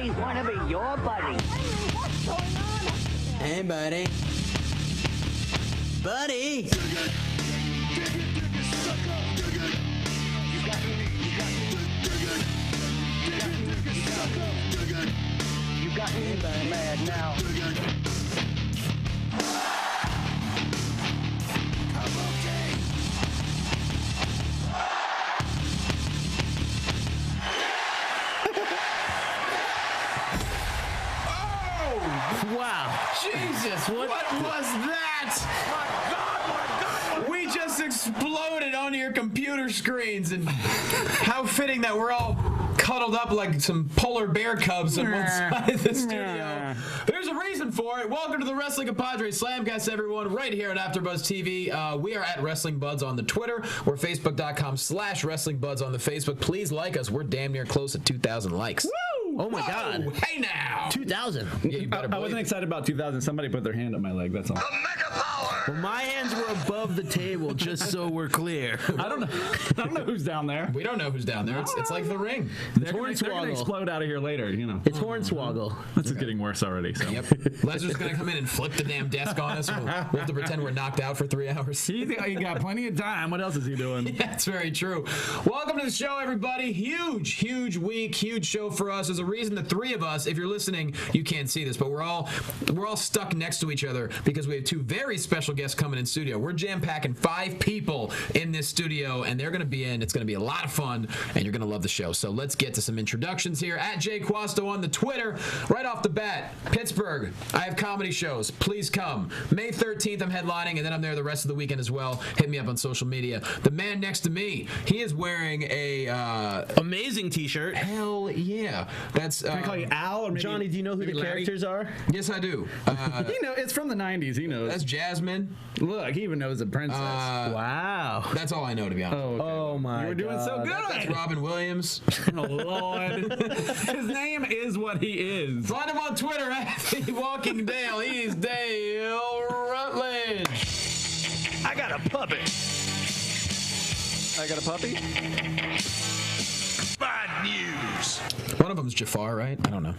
buddies want to be your buddies. What's going on? Hey, buddy. Buddy! You got me mad now. Wow. Jesus, what was that? We just exploded onto your computer screens, and how fitting that we're all cuddled up like some polar bear cubs on one side of the studio. There's a reason for it. Welcome to the Wrestling Compadres Slamcast, everyone, right here on AfterBuzz TV. We are at Wrestling Buds on the Twitter. We're Facebook.com/Wrestling Buds on the Facebook. Please like us. We're damn near close at 2,000 likes. Woo! Oh my God. Hey now. 2,000. Yeah, you better I wasn't excited about 2,000. Somebody put their hand on my leg. That's all. Well, my hands were above the table, just so we're clear. I don't know who's down there. We don't know who's down there. It's like the ring. They're gonna explode out of here later. You know. It's Hornswoggle. This is getting worse already. So. Yep. Lesnar's gonna come in and flip the damn desk on us. We'll have to pretend we're knocked out for 3 hours. He got plenty of time. What else is he doing? That's very true. Welcome to the show, everybody. Huge week, huge show for us. There's a reason the three of us, if you're listening, you can't see this, but we're all stuck next to each other because we have two very special guests coming in studio. We're jam-packing 5 people in this studio, and they're going to be in. It's going to be a lot of fun, and you're going to love the show. So let's get to some introductions here. At Jay Quasto on the Twitter. Right off the bat, Pittsburgh. I have comedy shows. Please come. May 13th, I'm headlining, and then I'm there the rest of the weekend as well. Hit me up on social media. The man next to me, he is wearing a amazing T-shirt. Hell yeah. That's Can I call you Al or maybe Johnny, do you know who the Larry? characters are? Yes, I do. He knows. It's from the 90s. He knows. That's Jasmine. Look, he even knows the princess. Wow. That's all I know, to be honest. okay. Oh my God. You were doing so good. That's Robin Williams. Oh, Lord. His name is what he is. Find him on Twitter at The Walking Dale. He's Dale Rutledge. I got a puppet. I got a puppy? Bad news. One of them's Jafar, right? I don't know.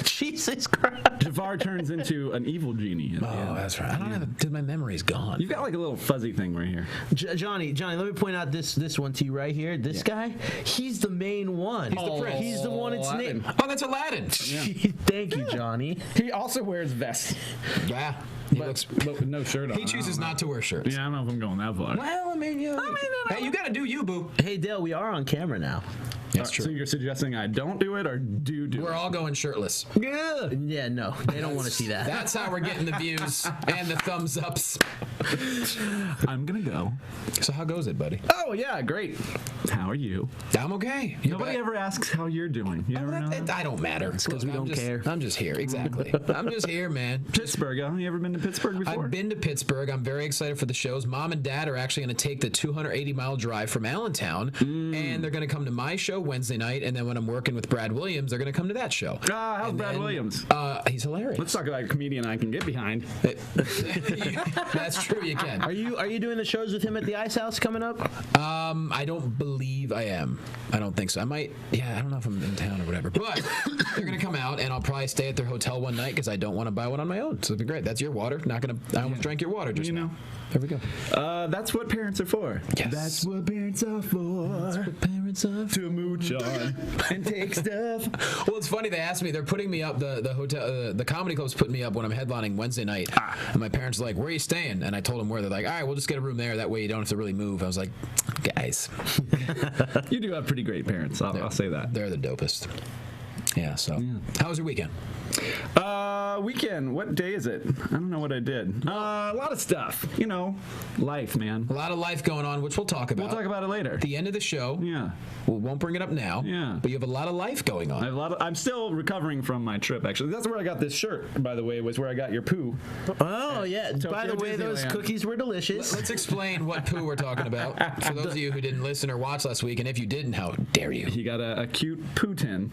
Jesus Christ. Jafar turns into an evil genie. That's right. I don't have. Dude, my memory's gone. You've got like a little fuzzy thing right here. Johnny, let me point out this one to you right here. This guy, he's the main one. He's the prince. He's the one it's named. Oh, that's Aladdin. Thank you, Johnny. He also wears vests. Yeah. He looks. But no shirt on. He chooses not to wear shirts. Yeah, I don't know if I'm going that far. Well, I mean, hey, you gotta do you, boo. Hey, Dale, we are on camera now. That's true. So you're suggesting I don't do it or do it? We're all going shirtless. Yeah, no, they don't want to see that. That's how we're getting the views and the thumbs ups. I'm gonna go. So how goes it, buddy? Oh yeah, great. How are you? I'm okay. Nobody ever asks how you're doing. You ever know that? I don't matter. It's because we don't care. I'm just here. Exactly. I'm just here, man. Pittsburgh. Huh? You ever been to Pittsburgh before? I've been to Pittsburgh. I'm very excited for the shows. Mom and Dad are actually going to take the 280-mile drive from Allentown, and they're going to come to my show Wednesday night, and then when I'm working with Brad Williams, they're going to come to that show. How's Brad Williams? He's hilarious. Let's talk about a comedian I can get behind. That's true, you can. Are you doing the shows with him at the Ice House coming up? I don't believe I am. I don't think so. I might. Yeah, I don't know if I'm in town or whatever. But they're gonna come out, and I'll probably stay at their hotel one night because I don't want to buy one on my own. So it'd be great. That's your water. Not gonna. I almost drank your water just now. There we go. That's what parents are for. Yes. That's what parents are for. That's what parents are for. To mooch on and take stuff. Well, it's funny. They asked me. They're putting me up. The hotel. The comedy club's putting me up when I'm headlining Wednesday night. And my parents are like, "Where are you staying?" And I told them where. They're like, "All right, we'll just get a room there. That way you don't have to really move." I was like, "Guys, you do have pretty great parents. I'll say that. They're the dopest." Yeah. So, how was your weekend? Weekend. What day is it? I don't know what I did. A lot of stuff. You know, life, man. A lot of life going on, which we'll talk about. We'll talk about it later. At the end of the show. Yeah. We won't bring it up now. Yeah. But you have a lot of life going on. I have I'm still recovering from my trip, actually. That's where I got this shirt, by the way, was where I got your poo. Oh, yeah. By the way, those cookies were delicious. Let's explain what poo we're talking about. For those of you who didn't listen or watch last week, and if you didn't, how dare you? He got a cute poo tin.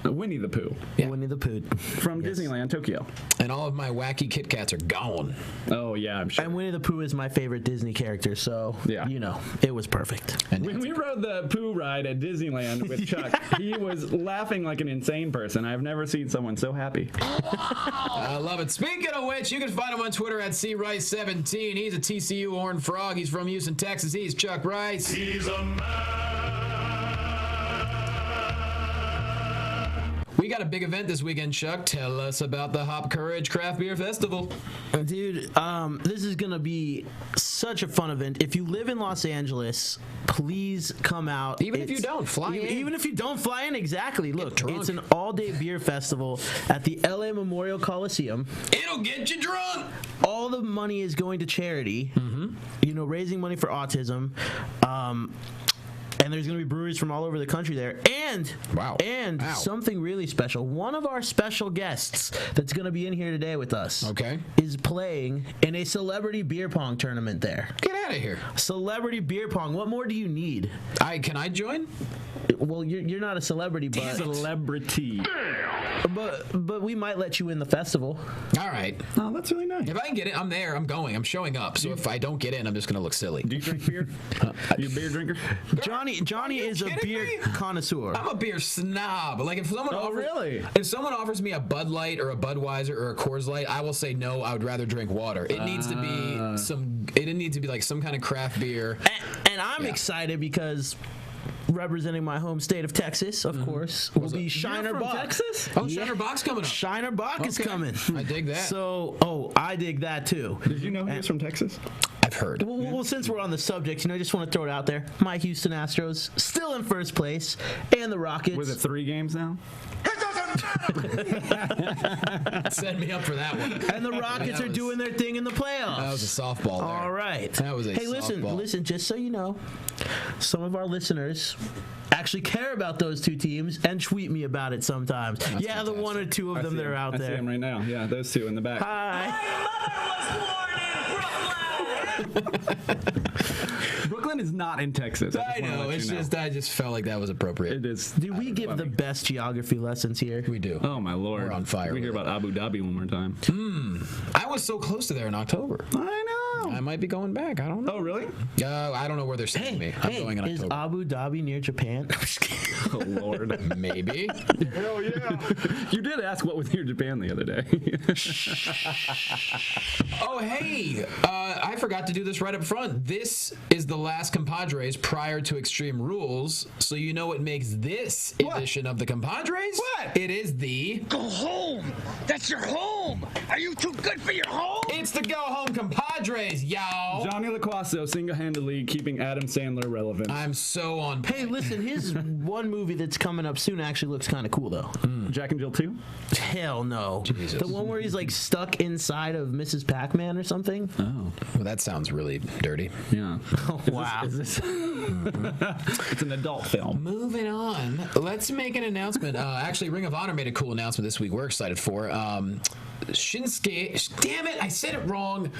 What Winnie the Pooh Winnie the Pooh. from Disneyland, Tokyo. And all of my wacky Kit Kats are gone. Oh, yeah, I'm sure. And Winnie the Pooh is my favorite Disney character, so, it was perfect. And When we rode the Pooh ride at Disneyland with Chuck, he was laughing like an insane person. I've never seen someone so happy. I love it. Speaking of which, you can find him on Twitter at crice17. He's a TCU Horned Frog. He's from Houston, Texas. He's Chuck Rice. He's a man. We got a big event this weekend, Chuck. Tell us about the Hop Courage Craft Beer Festival. Dude, this is going to be such a fun event. If you live in Los Angeles, please come out. Even if you don't, fly in. Even if you don't fly in, exactly. Look, drunk. it's an all-day beer festival at the LA Memorial Coliseum. It'll get you drunk. All the money is going to charity, raising money for autism. And there's going to be breweries from all over the country there. And something really special. One of our special guests that's going to be in here today with us is playing in a celebrity beer pong tournament there. Get out of here. Celebrity beer pong. What more do you need? Can I join? Well, you're not a celebrity, but Celebrity. But we might let you in the festival. All right. Oh, that's really nice. If I can get it, I'm there. I'm going. I'm showing up. So if I don't get in, I'm just going to look silly. Do you drink beer? You a beer drinker? Johnny is a beer connoisseur. I'm a beer snob. Like if someone offers, if someone offers me a Bud Light or a Budweiser or a Coors Light, I will say no. I would rather drink water. It needs to be It needs to be like some kind of craft beer. And I'm excited because representing my home state of Texas, of course, will be Shiner Bach. Texas? Oh, Shiner Bach's coming up. Shiner Bach is coming. I dig that. So, I dig that too. Did you know he was from Texas? I've heard. Well, since we're on the subject, I just want to throw it out there. My Houston Astros still in first place, and the Rockets. Was it 3 games now? Set me up for that one. And the Rockets are doing their thing in the playoffs. That was a softball there. All right. That was a softball. Listen, just so you know, some of our listeners actually care about those two teams and tweet me about it sometimes. That's the fantastic. one or two of them that are out I there. see them right now. Yeah, those two in the back. Brooklyn is not in Texas. I know. It's just I just felt like that was appropriate. It is. Do we give the best geography lessons here? We do. Oh my lord. We're on fire We hear with about Abu Dhabi one more time. I was so close to there in October. I know. I might be going back. I don't know. Oh really? I don't know where they're sending me. I'm going in is October. Abu Dhabi near Japan? Oh lord. Maybe. Hell yeah. You did ask what was near Japan the other day. Oh, hey. I forgot to do this right up front. This is the last Compadres prior to Extreme Rules. So you know what makes this edition of the Compadres? What? It is the... Go home! That's your home! Are you too good for your home? It's the Go Home Compadres, y'all. Johnny LaQuasto single-handedly keeping Adam Sandler relevant. I'm so on point. Hey, listen, his one movie that's coming up soon actually looks kind of cool, though. Jack and Jill 2? Hell no. Jesus. The one where he's like stuck inside of Mrs. Pac-Man or something? Oh. Well, that sounds really dirty. Yeah. Oh, wow. Is this it's an adult film. Moving on, let's make an announcement. Actually, Ring of Honor made a cool announcement this week. We're excited for. Shinsuke. Damn it, I said it wrong.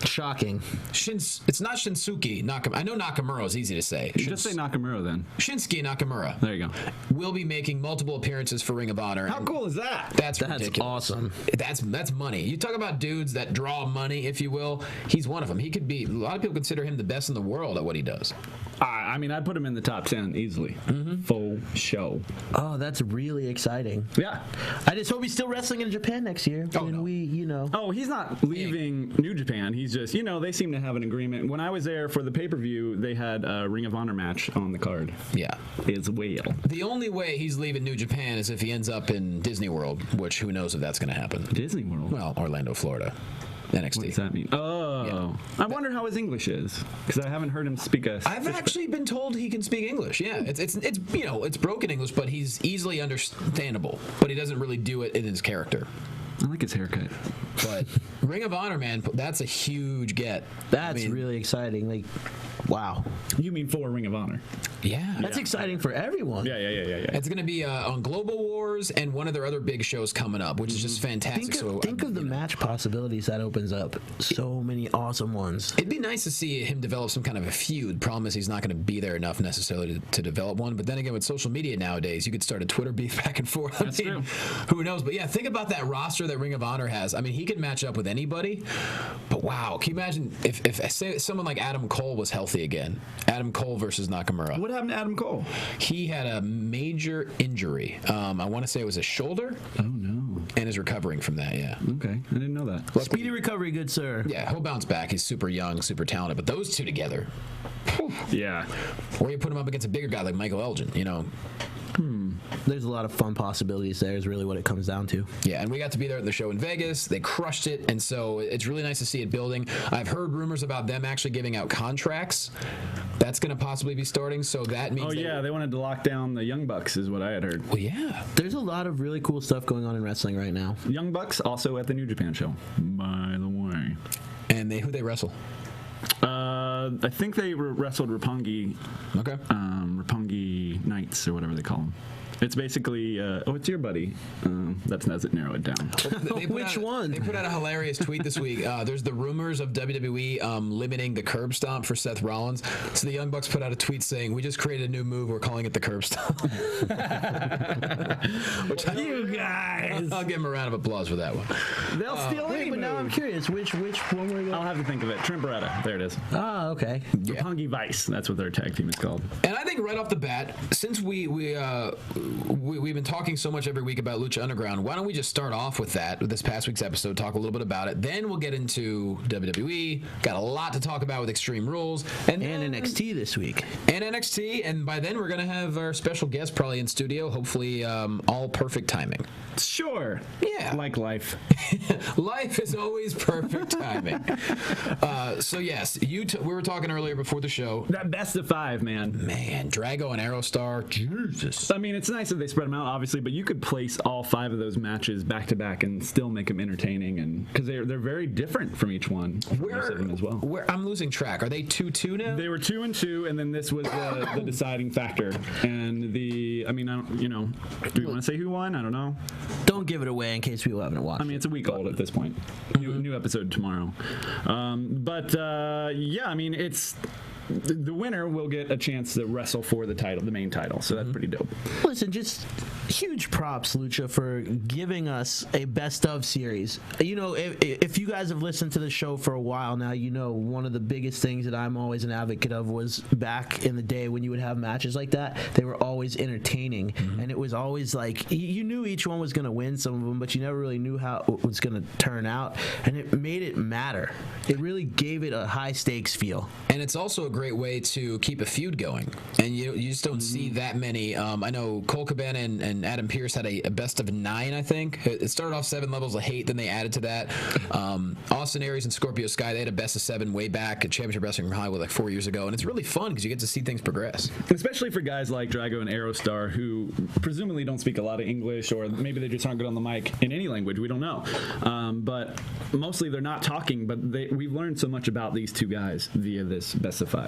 Shocking. It's not Shinsuke Nakamura. I know Nakamura is easy to say. Just say Nakamura then. Shinsuke Nakamura. There you go. Will be making multiple appearances for Ring of Honor. How cool is that? That's That's ridiculous. awesome. That's money. You talk about dudes that draw money, if you will. He's one of them. He could be. A lot of people consider him the best in the world at what he does. I mean, I'd put him in the top 10 easily. Full show. Oh, that's really exciting. Yeah. I just hope he's still wrestling in Japan next year. Oh, when no. we, Oh, he's not leaving New Japan. He's just, they seem to have an agreement. When I was there for the pay-per-view, they had a Ring of Honor match on the card. Yeah. As well. The only way he's leaving New Japan is if he ends up in Disney World, which who knows if that's going to happen. Disney World. Well, Orlando, Florida. NXT. What does that mean? Oh. Yeah. I wonder how his English is, because I haven't heard him speak a... I've actually been told he can speak English. Yeah, it's broken English, but he's easily understandable. But he doesn't really do it in his character. I like his haircut. But Ring of Honor, man, that's a huge get. That's really exciting. Like, Wow. You mean for Ring of Honor? Yeah. That's exciting for everyone. Yeah. It's going to be on Global Wars and one of their other big shows coming up, which is just fantastic. Think of the match possibilities that opens up. So many awesome ones. It'd be nice to see him develop some kind of a feud. Problem is he's not going to be there enough necessarily to develop one. But then again, with social media nowadays, you could start a Twitter beef back and forth. That's true. Who knows? But yeah, think about that roster that Ring of Honor has. I mean, he could match up with anybody. But wow, can you imagine if say someone like Adam Cole was healthy again? Adam Cole versus Nakamura. What happened to Adam Cole? He had a major injury. I want to say it was a shoulder. Oh no. And is recovering from that. Yeah. Okay, I didn't know that. Speedy recovery, good sir. Yeah, he'll bounce back. He's super young, super talented. But those two together. Whew. Yeah. Or you put him up against a bigger guy like Michael Elgin, you know. There's a lot of fun possibilities there is really what it comes down to. Yeah, and we got to be there at the show in Vegas. They crushed it, and so it's really nice to see it building. I've heard rumors about them actually giving out contracts. That's going to possibly be starting, so that means... Oh, yeah, they wanted to lock down the Young Bucks is what I had heard. Well, yeah. There's a lot of really cool stuff going on in wrestling right now. Young Bucks also at the New Japan show, by the way. And who they wrestle? I think they wrestled Roppongi. Okay. Roppongi Knights or whatever they call them. It's basically, it's your buddy. That doesn't narrow it down. Which one? They put out a hilarious tweet this week. There's the rumors of WWE limiting the curb stomp for Seth Rollins. So the Young Bucks put out a tweet saying, "We just created a new move. We're calling it the curb stomp." You guys. I'll give them a round of applause for that one. They'll steal any But now I'm curious, which one were you? I'll have to think of it. Trent Beretta. There it is. Ah, okay. Roppongi Vice. That's what their tag team is called. And I think right off the bat, since we've been talking so much every week about Lucha Underground, why don't we just start off with that, with this past week's episode, talk a little bit about it. Then we'll get into WWE. Got a lot to talk about with Extreme Rules. And NXT this week. And NXT. And by then, we're going to have our special guest probably in studio. Hopefully, all perfect timing. Sure. Yeah. Like life. Life is always perfect timing. So, yes, we were talking earlier before the show. That best of 5, man. Man, Drago and Aerostar. Jesus. I mean, it's nice that they spread them out, obviously, but you could place all 5 of those matches back to back and still make them entertaining, and because they're very different from each one. As well. I'm losing track. Are they 2-2 now? They were 2-2, and then this was the deciding factor. And I don't, do we want to say who won? I don't know. Don't give it away in case people haven't watched. I mean, it's a week old at this point. New episode tomorrow. Yeah, I mean, it's. The winner will get a chance to wrestle for the title, the main title. So that's pretty dope. Listen, just huge props, Lucha, for giving us a best of series. If you guys have listened to the show for a while now, one of the biggest things that I'm always an advocate of was back in the day when you would have matches like that, they were always entertaining. And it was always like, you knew each one was going to win some of them, but you never really knew how it was going to turn out. And it made it matter. It really gave it a high stakes feel. And it's also a great way to keep a feud going, and you just don't see that many. I know Cole Cabana and Adam Pearce had a best of 9. I think it started off 7 levels of hate, then they added to that. Austin Aries and Scorpio Sky, they had a best of 7 way back at Championship Wrestling from Hollywood like 4 years ago, and it's really fun because you get to see things progress. Especially for guys like Drago and Aerostar, who presumably don't speak a lot of English, or maybe they just aren't good on the mic in any language. We don't know, but mostly they're not talking. But we've learned so much about these two guys via this best of 5.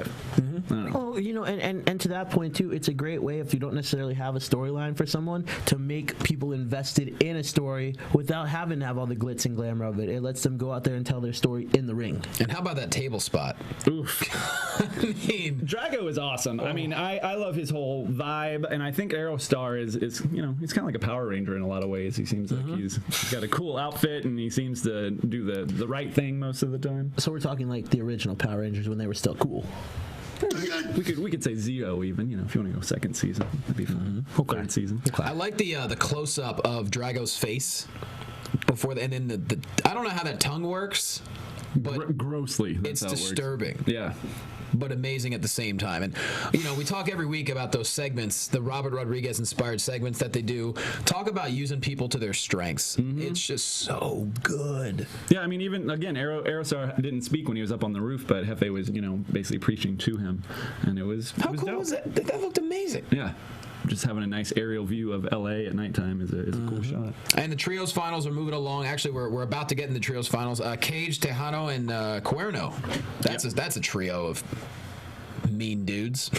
Oh, and to that point too, it's a great way if you don't necessarily have a storyline for someone to make people invested in a story without having to have all the glitz and glamour of it. It lets them go out there and tell their story in the ring. And how about that table spot? Oof. I mean, Drago is awesome. I mean, I love his whole vibe, and I think Aerostar is he's kind of like a Power Ranger in a lot of ways. He seems like he's got a cool outfit, and he seems to do the right thing most of the time. So we're talking like the original Power Rangers when they were still cool. We could say Zero even, if you want to go second season, that'd be fun. Third season. Okay. I like the close up of Drago's face before and then the I don't know how that tongue works, but grossly, it's disturbing. Yeah. But amazing at the same time. And, we talk every week about those segments, the Robert Rodriguez-inspired segments that they do. Talk about using people to their strengths. It's just so good. Yeah, I mean, even, again, Aerostar didn't speak when he was up on the roof, but Hefe was, basically preaching to him. And it was How cool dope. was that? That looked amazing. Yeah. Just having a nice aerial view of LA at nighttime is a cool shot. And the trios finals are moving along. Actually, we're about to get in the trios finals. Cage, Tejano, and Cuerno. That's a trio of mean dudes.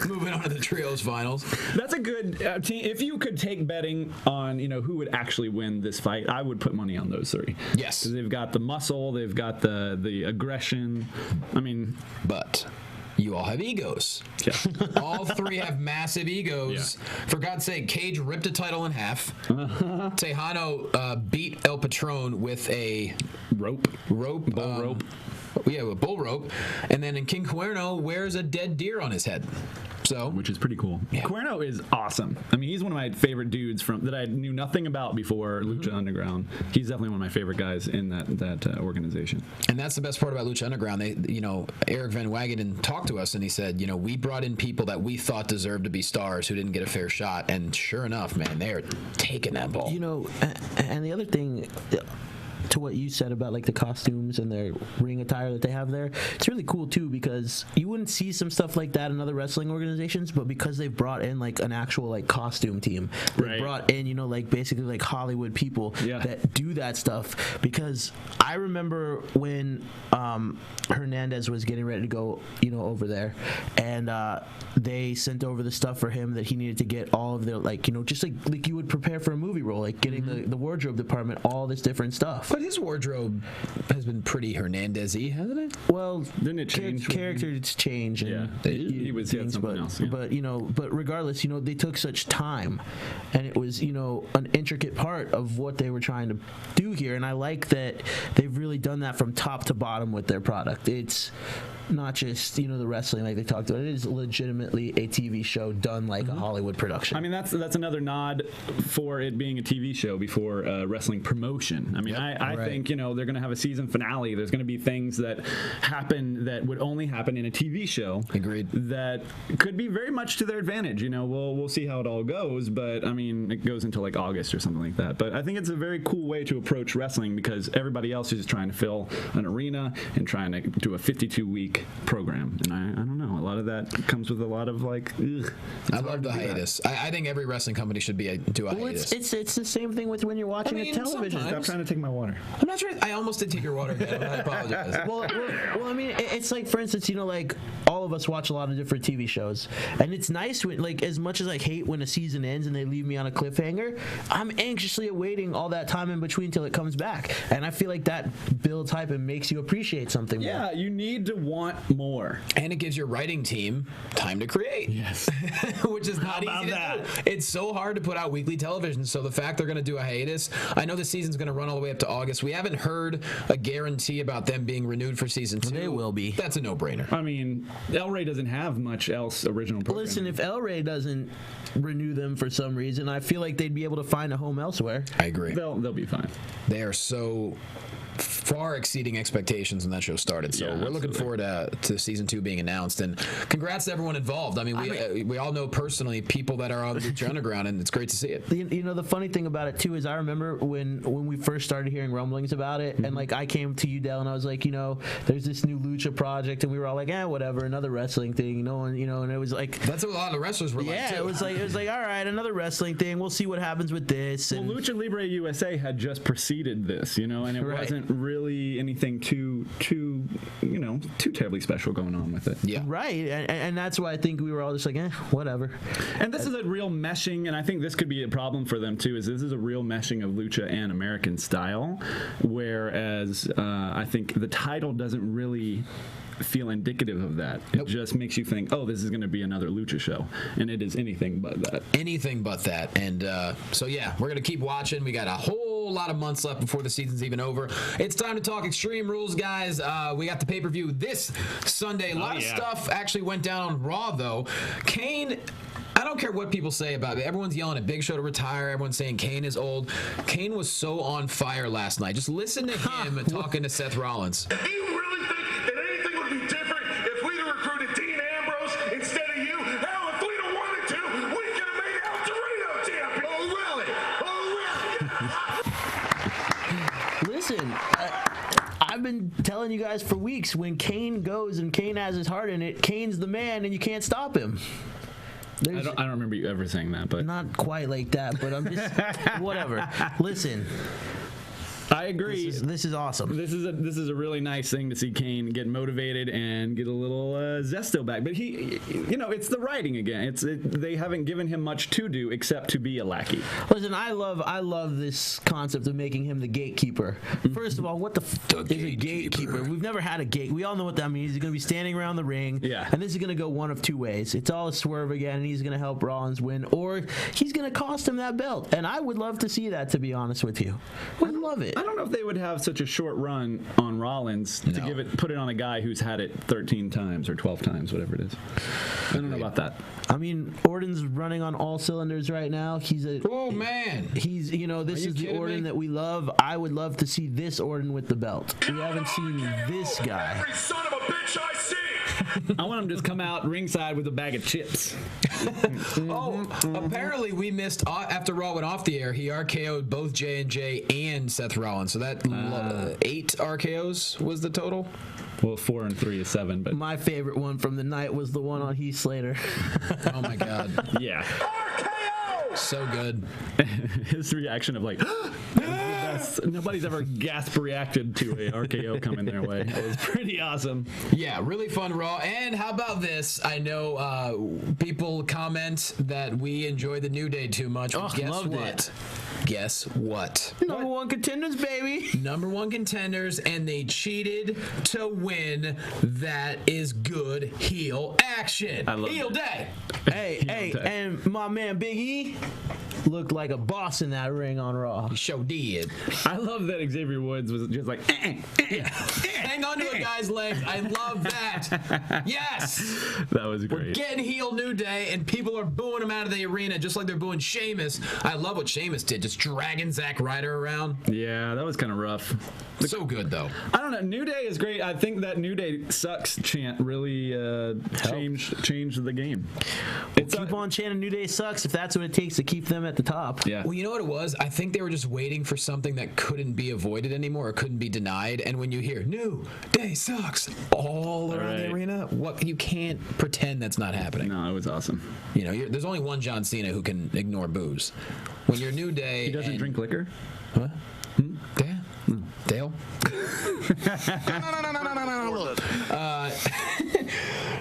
Moving on to the trios finals. That's a good team. If you could take betting on, who would actually win this fight, I would put money on those three. Yes. They've got the muscle, they've got the aggression. But you all have egos. Yeah. All three have massive egos. Yeah. For God's sake, Cage ripped a title in half. Tejano beat El Patron with a bull rope. Yeah, with bull rope. And then in King Cuerno wears a dead deer on his head. Which is pretty cool. Yeah. Cuerno is awesome. He's one of my favorite dudes that I knew nothing about before Lucha Underground. He's definitely one of my favorite guys in that organization. And that's the best part about Lucha Underground. Eric Van Wagenen talked to us and he said, we brought in people that we thought deserved to be stars who didn't get a fair shot. And sure enough, man, they're taking that ball. And the other thing, to what you said about like the costumes and their ring attire that they have there, it's really cool too, because you wouldn't see some stuff like that in other wrestling organizations, but because they've brought in like an actual like costume team, they brought in like basically like Hollywood people that do that stuff. Because I remember when Hernandez was getting ready to go over there, and they sent over the stuff for him that he needed to get all of their just like you would prepare for a movie role, like getting the wardrobe department, all this different stuff. But his wardrobe has been pretty Hernandez-y, hasn't it? Well, didn't it change? Characters change. And he was something else. Yeah. But regardless, they took such time, and it was an intricate part of what they were trying to do here. And I like that they've really done that from top to bottom with their product. It's not just the wrestling like they talked about. It is legitimately a TV show done like a Hollywood production. That's another nod for it being a TV show before wrestling promotion. I think they're going to have a season finale. There's going to be things that happen that would only happen in a TV show. Agreed. That could be very much to their advantage. We'll see how it all goes, but it goes until like August or something like that. But I think it's a very cool way to approach wrestling, because everybody else is trying to fill an arena and trying to do a 52-week program, and I don't know, a lot of that comes with a lot of like I love the hiatus. I think every wrestling company should do a hiatus. It's the same thing with when you're watching a television. Stop trying to take my water. I'm not sure. I almost did take your water. I apologize. well, it's like, for instance, like all of us watch a lot of different TV shows, and it's nice when, like, as much as I hate when a season ends and they leave me on a cliffhanger, I'm anxiously awaiting all that time in between till it comes back, and I feel like that builds hype and makes you appreciate something more. Yeah, you need to want more, and it gives your writing team time to create. Yes. Which is not easy to do. It's so hard to put out weekly television, so the fact they're going to do a hiatus, I know the season's going to run all the way up to August. We haven't heard a guarantee about them being renewed for season 2. They will be. That's a no-brainer. El Rey doesn't have much else original programming. Listen, if El Rey doesn't renew them for some reason, I feel like they'd be able to find a home elsewhere. I agree. They'll be fine. They are so far exceeding expectations when that show started. So we're looking forward to season 2 being announced, and congrats to everyone involved. We all know personally people that are on Lucha Underground, and it's great to see it. The funny thing about it too is I remember when we first started hearing rumblings about it, and like I came to you, Dell, and I was like, there's this new Lucha project, and we were all like, whatever, another wrestling thing, and it was like, that's what a lot of wrestlers were like too. It was like all right, another wrestling thing, we'll see what happens with this. And Lucha Libre USA had just preceded this, and it wasn't really anything too terribly special going on with it. Yeah, right. And that's why I think we were all just like, whatever. And this is a real meshing, and I think this could be a problem for them too. Is this is a real meshing of Lucha and American style, whereas I think the title doesn't really feel indicative of that. It just makes you think, this is going to be another Lucha show, and it is anything but that. Anything but that. And we're going to keep watching. We got a whole lot of months left before the season's even over. It's time to talk Extreme Rules, guys. We got the pay-per-view this Sunday. A lot of stuff actually went down on Raw, though. Kane, I don't care what people say about it. Everyone's yelling at Big Show to retire. Everyone's saying Kane is old. Kane was so on fire last night. Just listen to him talking to Seth Rollins. Do you really think that anything would be different if we'd have recruited Dean Ambrose instead of you? Hell, if we'd have wanted to, we could have made El Torito champion. Oh, really? Listen, I've been telling you guys for weeks, when Kane goes and Kane has his heart in it, Kane's the man and you can't stop him. I don't remember you ever saying that, but not quite like that, but I'm just whatever. Listen, I agree. This is awesome. This is a really nice thing to see Kane get motivated and get a little zesto back. But he, it's the writing again. They haven't given him much to do except to be a lackey. Listen, I love this concept of making him the gatekeeper. First of all, what the fuck is a gatekeeper? We've never had a gate. We all know what that means. He's going to be standing around the ring. Yeah. And this is going to go one of two ways. It's all a swerve again, and he's going to help Rollins win, or he's going to cost him that belt. And I would love to see that, to be honest with you. I love it. I don't know if they would have such a short run on Rollins to put it on a guy who's had it 13 times or 12 times, whatever it is. I don't know about that. I mean, Orton's running on all cylinders right now. This is the Orton that we love. I would love to see this Orton with the belt. We haven't seen this guy. Every son of a bitch I see. I want him to just come out ringside with a bag of chips. Apparently we missed after Raw went off the air. He RKO'd both J&J and Seth Rollins. So that 8 RKOs was the total. Well, 4 and 3 is 7, but my favorite one from the night was the one on Heath Slater. Oh my God! Yeah, RKO! So good. His reaction of like, nobody's ever gasp reacted to a RKO coming their way. It was pretty awesome. Yeah, really fun Raw. And how about this? I know people comment that we enjoy the New Day too much. Oh, loved it. Guess what? Number one contenders, baby. Number one contenders, and they cheated to win. That is good heel action. I love heel it. Day. Hey, and my man Big E looked like a boss in that ring on Raw. He sure did. I love that Xavier Woods was just like, hang on to a guy's legs. I love that. Yes. That was We're great. getting heel New Day, and people are booing him out of the arena just like they're booing Sheamus. I love what Sheamus did, just dragging Zack Ryder around. Yeah, that was kind of rough. So good, though. I don't know. New Day is great. I think that New Day sucks chant really changed the game. Keep on chanting New Day sucks if that's what it takes to keep them at the top. Yeah. Well, you know what it was? I think they were just waiting for something that couldn't be avoided anymore or couldn't be denied. And when you hear New Day sucks all around the arena, you can't pretend that's not happening. No, it was awesome. There's only one John Cena who can ignore boos. When you're New Day, He doesn't drink liquor? Huh? Yeah. Dale?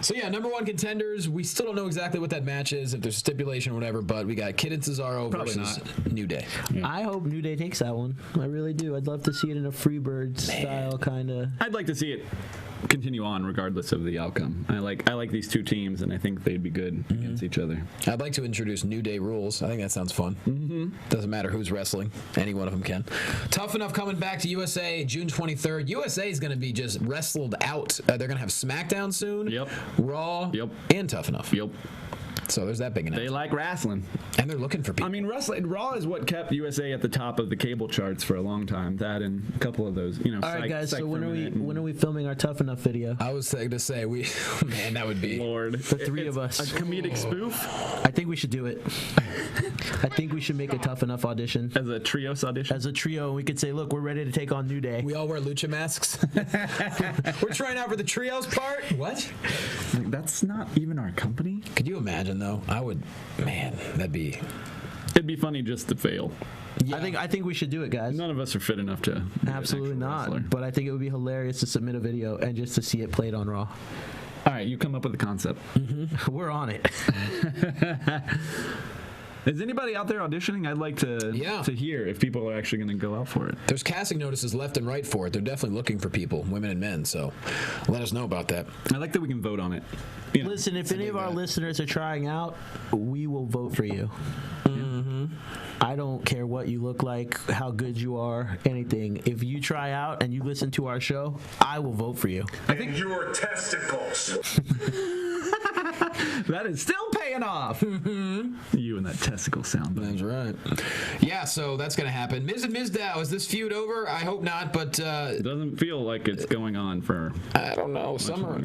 So yeah, number one contenders. We still don't know exactly what that match is, if there's a stipulation or whatever, but we got Kid and Cesaro versus New Day. Yeah. I hope New Day takes that one. I really do. I'd love to see it in a Freebird style kind of. I'd like to see it continue on regardless of the outcome. I like these two teams, and I think they'd be good against each other. I'd like to introduce New Day rules. I think that sounds fun. Doesn't matter who's wrestling. Any one of them can. Tough Enough coming back to USA June 23rd. USA is going to be just wrestled out. They're going to have SmackDown soon. Yep. Raw. Yep. And Tough Enough. Yep. So there's that big announcement. They like wrestling. And they're looking for people. I mean, Raw is what kept USA at the top of the cable charts for a long time. That and a couple of those, All right, guys. So when are we filming our Tough Enough video? I was going to say man, that would be Lord. The three of us. A comedic spoof. I think we should do it. I think we should make a Tough Enough audition. As a trios audition? As a trio, we could say, look, we're ready to take on New Day. We all wear lucha masks. We're trying out for the trios part. What? That's not even our company. Could you imagine though? It'd be funny just to fail. Yeah. I think we should do it, guys. None of us are fit enough to. Absolutely not. But I think it would be hilarious to submit a video and just to see it played on Raw. All right, you come up with a concept. We're on it. Is anybody out there auditioning? I'd like to hear if people are actually going to go out for it. There's casting notices left and right for it. They're definitely looking for people, women and men. So let us know about that. I like that we can vote on it. Listen, if any of our listeners are trying out, we will vote for you. I don't care what you look like, how good you are, anything. If you try out and you listen to our show, I will vote for you. I think your testicles. That is still paying off. You and that testicle sound. That's right. Yeah, so that's going to happen. Miz and Sandow, is this feud over? I hope not, but... it doesn't feel like it's going on for... I don't know.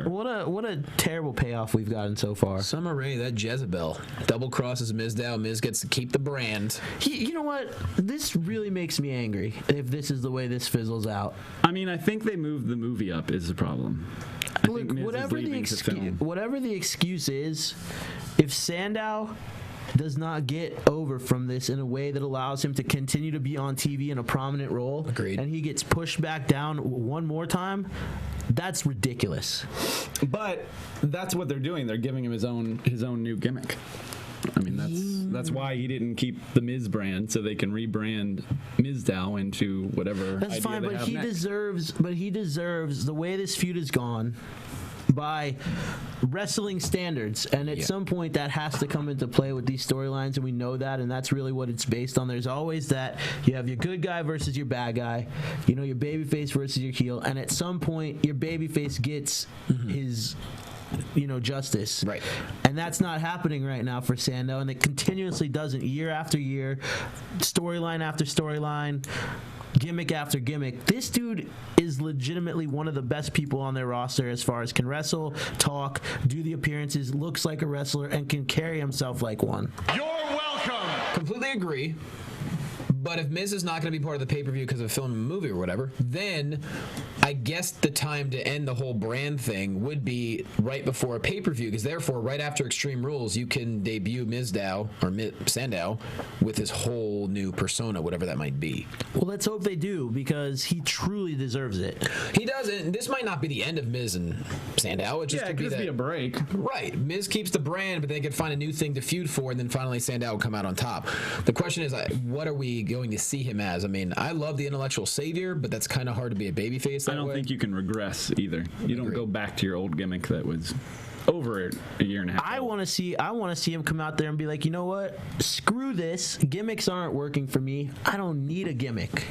What a terrible payoff we've gotten so far. Summer Rae, that Jezebel. Double crosses Sandow. Miz gets to keep the brand. You know what? This really makes me angry if this is the way this fizzles out. I mean, I think they moved the movie up is the problem. Look, whatever the excuse is, if Sandow does not get over from this in a way that allows him to continue to be on TV in a prominent role, Agreed. and he gets pushed back down one more time, that's ridiculous. But that's what they're doing. They're giving him his own new gimmick. I mean, that's why he didn't keep the Miz brand, so they can rebrand Mizdow into whatever. That's idea fine, they but have he next. deserves the way this feud has gone by wrestling standards, and at some point that has to come into play with these storylines, and we know that, and that's really what it's based on. There's always that you have your good guy versus your bad guy, you know, your babyface versus your heel, and at some point your babyface gets his justice. Right. And that's not happening right now for Sandow, and it continuously doesn't, year after year, storyline after storyline, gimmick after gimmick. This dude is legitimately one of the best people on their roster as far as can wrestle, talk, do the appearances, looks like a wrestler, and can carry himself like one. You're welcome. Completely agree. But if Miz is not going to be part of the pay-per-view because of film and movie or whatever, then I guess the time to end the whole brand thing would be right before a pay-per-view, because therefore, right after Extreme Rules, you can debut Sandow with his whole new persona, whatever that might be. Well, let's hope they do, because he truly deserves it. He does, and this might not be the end of Miz and Sandow. It just could could just be a break. Right. Miz keeps the brand, but they could find a new thing to feud for, and then finally Sandow will come out on top. The question is, what are we going to see him as? I mean, I love the intellectual savior, but that's kind of hard to be a babyface that I don't way. think you can regress either. You don't go back to your old gimmick that was over a year and a half. I want to see him come out there and be like, you know what? Screw this. Gimmicks aren't working for me. I don't need a gimmick.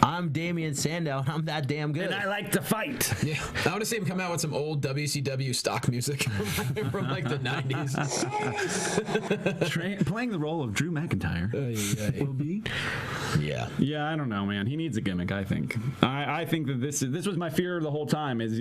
I'm Damian Sandow, and I'm that damn good. And I like to fight. Yeah, I want to see him come out with some old WCW stock music from like the 90s. Playing the role of Drew McIntyre. Will be. Yeah. Yeah, I don't know, man. He needs a gimmick, I think. I think that this was my fear the whole time, is,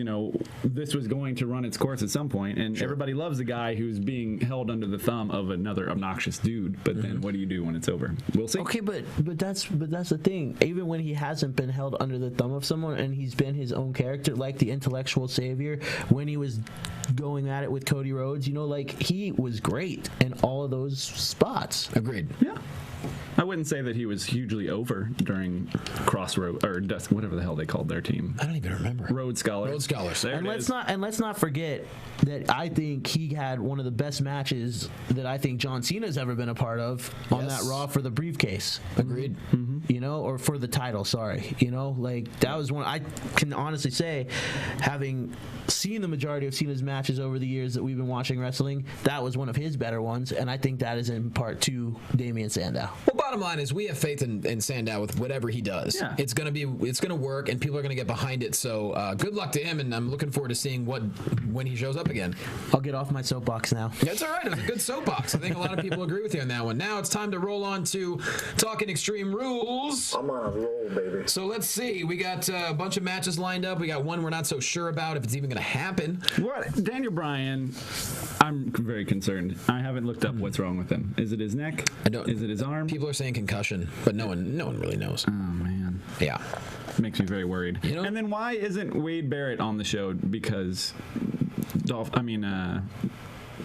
this was going to run its course at some point, and everybody loves the guy who's being held under the thumb of another obnoxious dude, but then what do you do when it's over? We'll see. Okay, but that's the thing. Even when he hasn't been held under the thumb of someone and he's been his own character, like the intellectual savior, when he was going at it with Cody Rhodes, he was great in all of those spots. Agreed. Yeah. I wouldn't say that he was hugely over during Crossroad or whatever the hell they called their team. I don't even remember. Road Scholars. Road Scholars. There And it is. let's not forget that I think he had one of the best matches that I think John Cena's ever been a part of on that Raw for the briefcase. Agreed. Or for the title, sorry. That was one, I can honestly say, having seen the majority of Cena's matches over the years that we've been watching wrestling, that was one of his better ones, and I think that is in part to Damian Sandow. Well, bottom line is we have faith in Sandow with whatever he does. Yeah. It's gonna work, and people are gonna get behind it. So good luck to him, and I'm looking forward to seeing when he shows up again. I'll get off my soapbox now. That's all right. It's a good soapbox. I think a lot of people agree with you on that one. Now it's time to roll on to talking Extreme Rules. I'm on a roll, baby. So let's see. We got a bunch of matches lined up. We got one we're not so sure about if it's even going to happen. What? Daniel Bryan, I'm very concerned. I haven't looked up what's wrong with him. Is it his neck? I don't. Is it his arm? People are saying concussion, but no one really knows. Oh man. Yeah. Makes me very worried. You know? And then why isn't Wade Barrett on the show? Because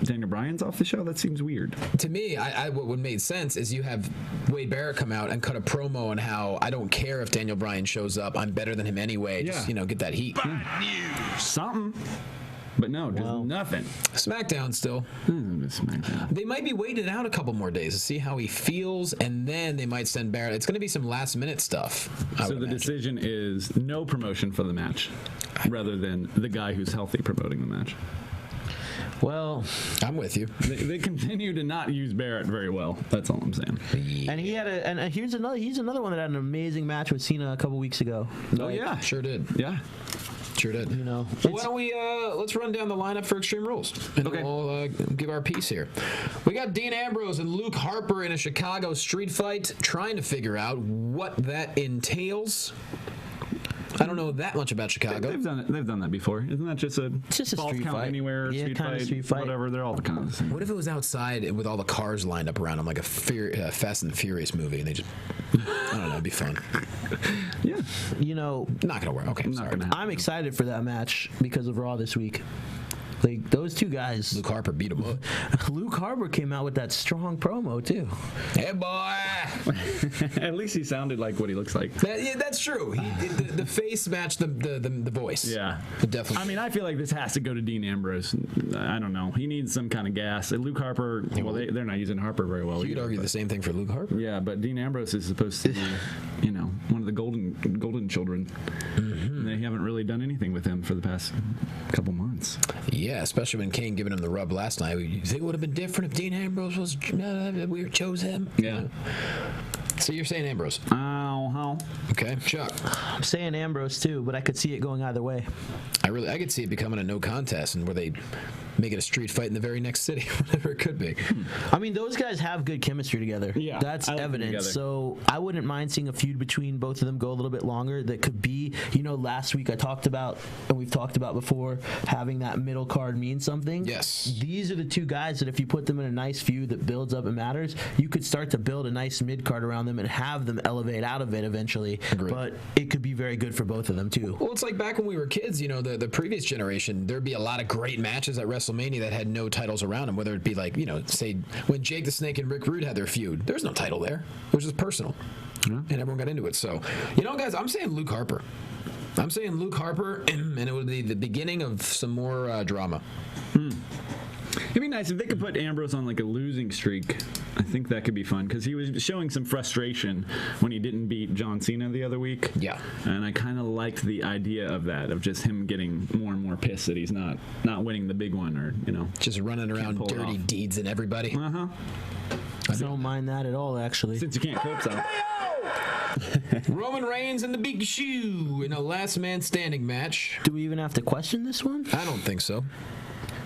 Daniel Bryan's off the show? That seems weird. To me, what made sense is you have Wade Barrett come out and cut a promo on how I don't care if Daniel Bryan shows up. I'm better than him anyway. Yeah. Just, get that heat. Something. But no, just nothing. SmackDown still. SmackDown. They might be waiting out a couple more days to see how he feels, and then they might send Barrett. It's going to be some last-minute stuff. So the decision is no promotion for the match, rather than the guy who's healthy promoting the match. Well, I'm with you. They continue to not use Barrett very well. That's all I'm saying. and he's another one that had an amazing match with Cena a couple weeks ago. Oh yeah, Sure did. yeah. Sure did. Well, why don't we let's run down the lineup for Extreme Rules, and we'll give our piece here. We got Dean Ambrose and Luke Harper in a Chicago street fight, trying to figure out what that entails. I don't know that much about Chicago. They've done that before. Isn't that just a Falls street Count fight? Anywhere, Yeah, street kinda fight, street fight. whatever? They're all the kind of the same. What if it was outside with all the cars lined up around them, like a Fast and the Furious movie, and they just, I don't know, it'd be fun. Yeah. Not gonna work. Okay, sorry. Gonna happen. I'm excited for that match because of Raw this week. Like, those two guys. Luke Harper beat him up. Luke Harper came out with that strong promo, too. Hey, boy! At least he sounded like what he looks like. That's true. The face matched the voice. Yeah. Definitely. I mean, I feel like this has to go to Dean Ambrose. I don't know. He needs some kind of gas. And Luke Harper, well, they're not using Harper very well. You'd argue the same thing for Luke Harper. Yeah, but Dean Ambrose is supposed to be, one of the golden children. Mm-hmm. They haven't really done anything with him for the past couple months. Yeah, especially when Kane giving him the rub last night. You think it would have been different if Dean Ambrose was we chose him? Yeah. So you're saying Ambrose? Okay, Chuck. I'm saying Ambrose too, but I could see it going either way. I could see it becoming a no contest, and where they make it a street fight in the very next city, whatever it could be. I mean, those guys have good chemistry together. Yeah, that's evident. So I wouldn't mind seeing a feud between both of them go a little bit longer. That could be, last week I talked about, and we've talked about before, having that middle card mean something. Yes. These are the two guys that if you put them in a nice feud that builds up and matters, you could start to build a nice mid card around them and have them elevate out of it eventually. Agreed. But it could be very good for both of them too. Well, it's like back when we were kids, the previous generation, there'd be a lot of great matches at WrestleMania that had no titles around them, whether it be like, say when Jake the Snake and Rick Rude had their feud, there's no title there. It was just personal. And everyone got into it. So, guys, I'm saying Luke Harper. I'm saying Luke Harper, and it would be the beginning of some more drama. It'd be nice if they could put Ambrose on like a losing streak. I think that could be fun because he was showing some frustration when he didn't beat John Cena the other week. Yeah. And I kind of liked the idea of that, of just him getting more and more pissed that he's not winning the big one, or just running around dirty deeds and everybody. Uh-huh. I don't mind that at all, actually. Since you can't clip something. Roman Reigns and the Big Shoe in a last man standing match. Do we even have to question this one? I don't think so.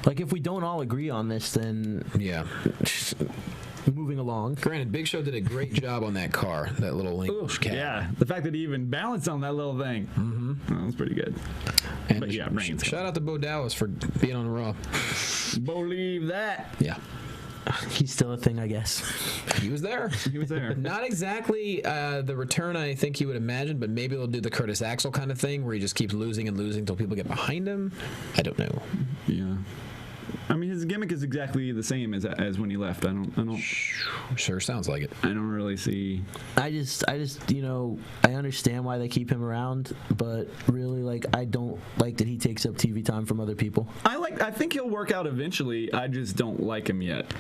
Like, if we don't all agree on this, then yeah. Moving along. Granted, Big Show did a great job on that car, that little English cat. Yeah, the fact that he even balanced on that little thing. Mm-hmm. That was pretty good. And but yeah, Reigns. Shout out to Bo Dallas for being on Raw. Believe that. Yeah. He's still a thing, I guess. He was there. He was there. Not exactly the return I think you would imagine, but maybe they'll do the Curtis Axel kind of thing where he just keeps losing and losing until people get behind him. I don't know. Yeah. I mean, his gimmick is exactly the same as when he left. I don't. Sure, sounds like it. I don't really see. I just, I understand why they keep him around, but really, I don't like that he takes up TV time from other people. I think he'll work out eventually. I just don't like him yet.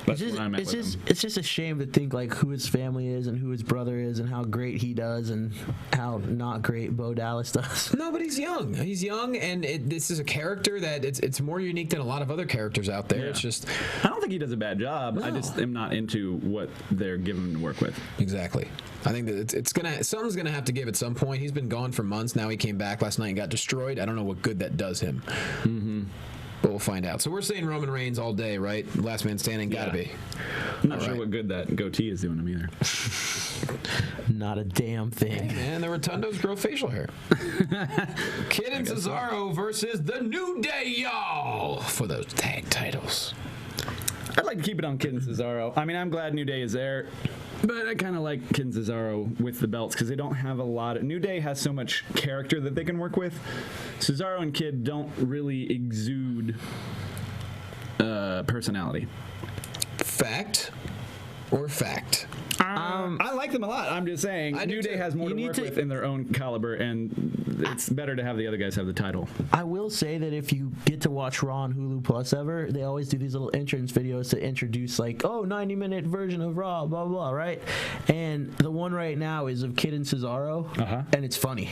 That's what I meant with him. It's just a shame to think who his family is and who his brother is and how great he does and how not great Bo Dallas does. No, but he's young. He's young, and this is a character that it's more unique than a lot of other characters out there. Yeah. It's just I don't think he does a bad job. No. I just am not into what they're giving him to work with. Exactly. I think that something's gonna have to give at some point. He's been gone for months now. He came back last night and got destroyed. I don't know what good that does him. Mm-hmm. But we'll find out. So we're saying Roman Reigns all day, right? Last man standing, gotta be. I'm not sure what good that goatee is doing him either. Not a damn thing. Hey man, the Rotundos grow facial hair. Kid and Cesaro versus the New Day, y'all, for those tag titles. I'd like to keep it on Kid and Cesaro. I mean, I'm glad New Day is there. But I kind of like Kid and Cesaro with the belts because they don't have a lot of... New Day has so much character that they can work with. Cesaro and Kid don't really exude personality. Fact or fact? I like them a lot. I'm just saying, New Day has more to work with in their own caliber, and it's better to have the other guys have the title. I will say that if you get to watch Raw on Hulu Plus ever, they always do these little entrance videos to introduce 90-minute version of Raw, blah, blah, blah, right? And the one right now is of Kid and Cesaro, and it's funny.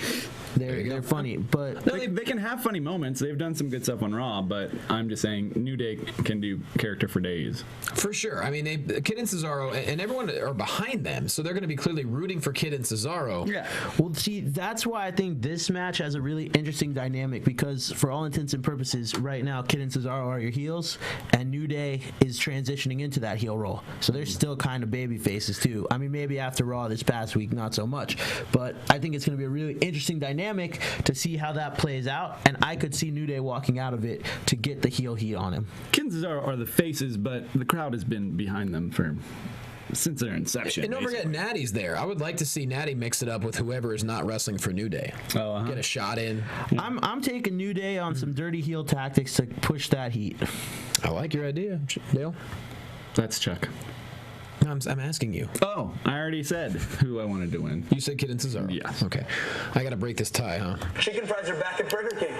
They're funny, but... No, they can have funny moments. They've done some good stuff on Raw, but I'm just saying New Day can do character for days. For sure. I mean, Kid and Cesaro, and everyone are behind them, so they're going to be clearly rooting for Kid and Cesaro. Yeah. Well, see, that's why I think this match has a really interesting dynamic because for all intents and purposes, right now, Kid and Cesaro are your heels, and New Day is transitioning into that heel role. So they're still kind of baby faces, too. I mean, maybe after Raw this past week, not so much. But I think it's going to be a really interesting dynamic to see how that plays out, and I could see New Day walking out of it to get the heel heat on him. Kid and Cesaro are the faces, but the crowd has been behind them for since their inception. And don't forget, Natty's there. I would like to see Natty mix it up with whoever is not wrestling for New Day. Get a shot in. I'm taking New Day on some dirty heel tactics to push that heat. I like your idea, Dale. That's Chuck. I'm asking you. Oh, I already said who I wanted to win. You said Kid and Cesaro. Yes. Okay. I got to break this tie, huh? Chicken fries are back at Burger King.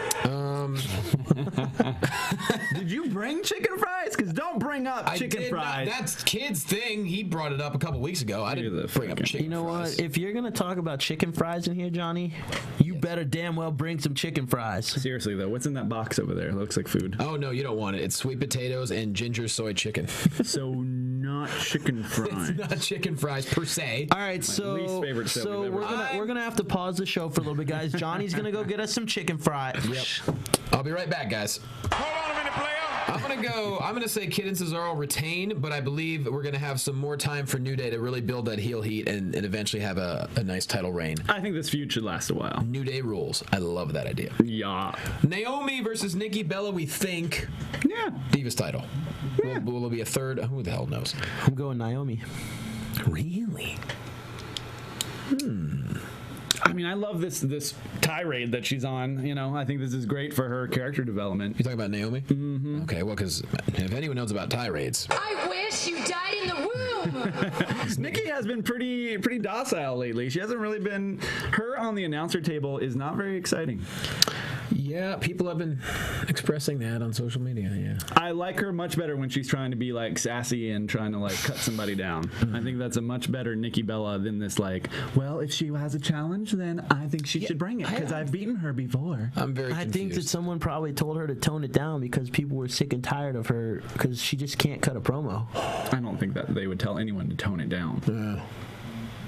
Did you bring chicken fries? Because don't bring up chicken fries. That's Kid's thing. He brought it up a couple weeks ago. I didn't bring up chicken fries. You know what? If you're going to talk about chicken fries in here, Johnny, you better damn well bring some chicken fries. Seriously, though, what's in that box over there? It looks like food. Oh, no, you don't want it. It's sweet potatoes and ginger soy chicken. So not chicken fries. It's not chicken fries per se. All right, so least favorite show we've ever we're gonna have to pause the show for a little bit, guys. Johnny's gonna go get us some chicken fries. Yep. I'll be right back, guys. Hold on a minute, player. I'm gonna say Kid and Cesaro retain, but I believe we're gonna have some more time for New Day to really build that heel heat and eventually have a nice title reign. I think this feud should last a while. New Day rules. I love that idea. Yeah. Naomi versus Nikki Bella, we think. Yeah. Divas title. Yeah. Will it be a third? Who the hell knows? I'm going Naomi. Really? I mean, I love this tirade that she's on. You know, I think this is great for her character development. You talking about Naomi? Mm-hmm. Okay, well, because if anyone knows about tirades, I wish you died in the womb. Nikki has been pretty docile lately. She hasn't really been. Her on the announcer table is not very exciting. yeah, people have been expressing that on social media. Yeah, I like her much better when she's trying to be like sassy and trying to like cut somebody down. I think that's a much better Nikki Bella than this like, well, if she has a challenge, then I think she should bring it because I've beaten her before. I'm very I confused. think that someone probably told her to tone it down because people were sick and tired of her because she just can't cut a promo. I don't think that they would tell anyone to tone it down.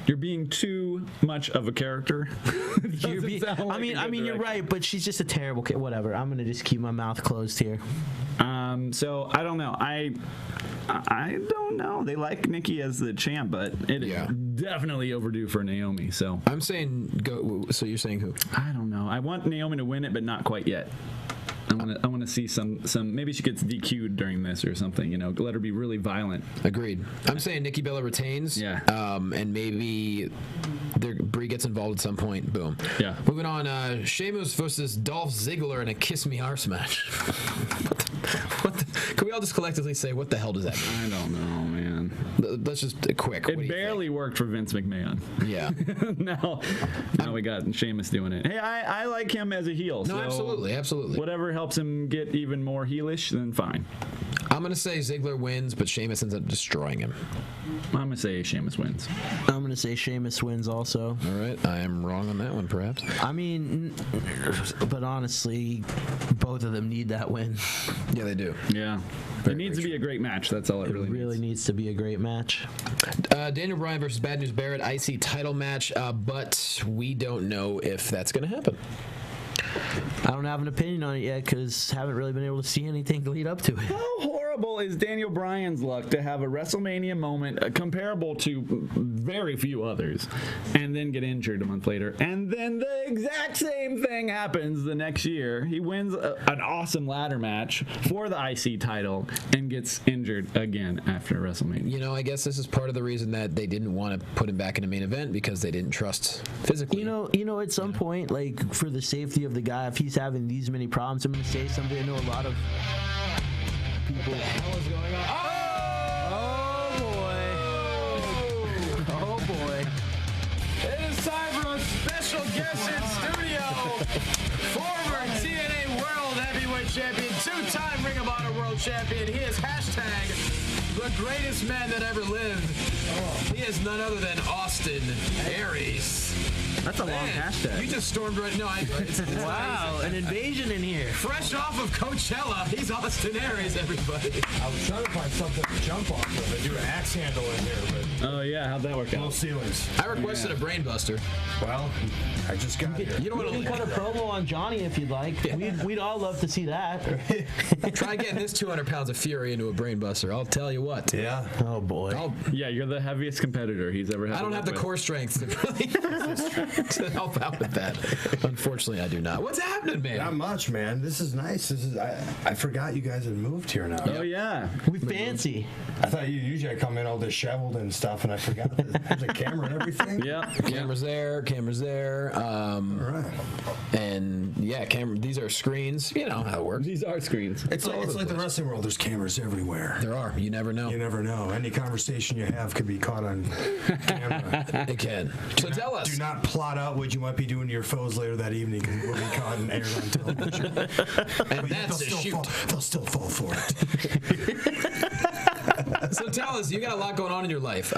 You're being too much of a character. I mean, you're right, but she's just a terrible kid. Whatever. I'm gonna just keep my mouth closed here. So I don't know. I don't know. They like Nikki as the champ, but it is definitely overdue for Naomi. So I'm saying go. So you're saying who? I don't know. I want Naomi to win it, but not quite yet. I want to see some. Maybe she gets DQ'd during this or something. You know, let her be really violent. Agreed. I'm saying Nikki Bella retains. Yeah. And maybe Brie gets involved at some point. Boom. Yeah. Moving on. Sheamus versus Dolph Ziggler in a Kiss Me Arse match. Can we all just collectively say what the hell does that mean? I don't know, man. Let's just quick. It barely worked for Vince McMahon. Yeah. now we got Sheamus doing it. Hey, I like him as a heel. No, so absolutely. Whatever helps him get even more heelish, then fine. I'm going to say Ziggler wins, but Sheamus ends up destroying him. I'm going to say Sheamus wins. I'm gonna say Sheamus wins also. All right. I am wrong on that one, perhaps. I mean, but honestly, both of them need that win. Yeah, they do. Yeah. It needs to be a great match. That's all it really needs to be a great match. Daniel Bryan versus Bad News Barrett, IC title match, but we don't know if that's going to happen. I don't have an opinion on it yet because haven't really been able to see anything to lead up to it. How horrible is Daniel Bryan's luck to have a WrestleMania moment comparable to very few others and then get injured a month later, and then the exact same thing happens the next year. He wins an awesome ladder match for the IC title and gets injured again after WrestleMania. You know, I guess this is part of the reason that they didn't want to put him back in the main event because they didn't trust physically. You know, at some point, like for the safety of the guy, if he's having these many problems, I'm going to say something. I know a lot of people. What the hell is going on? Oh boy. It is time for a special guest in studio. Former TNA World Heavyweight Champion, two-time Ring of Honor World Champion. He is hashtag the greatest man that ever lived. He is none other than Austin Aries. That's a long hashtag. You just stormed right. No, it's Wow, an invasion in here. fresh off of Coachella. He's Austin Aries, everybody. I was trying to find something to jump off of. I do an axe handle in here, but Oh yeah, how'd that work no out? ceilings. I requested a brain buster. Well, I just got here. You don't You want can cut a promo on Johnny if you'd like. We'd all love to see that. to try getting this 200 pounds of fury into a brain buster. I'll tell you what. Yeah. Oh boy. Yeah, you're the heaviest competitor he's ever had. I don't have the core strength to really. to help out with that. Unfortunately, I do not. What's happening, man? Not much, man. This is nice. I forgot you guys had moved here now. Oh yeah, we fancy. I thought usually I come in all disheveled and stuff, and I forgot that there's a camera and everything. Yeah, cameras there. All right. And yeah, these are screens. You know how it works. These are screens. It's like the wrestling world. There's cameras everywhere. There are. You never know. You never know. Any conversation you have could be caught on camera. It can. So tell us. Do not plot out what you might be doing to your foes later that evening, because it will be caught and aired on television. And that's the shoot. They'll still fall for it. So tell us, you got a lot going on in your life.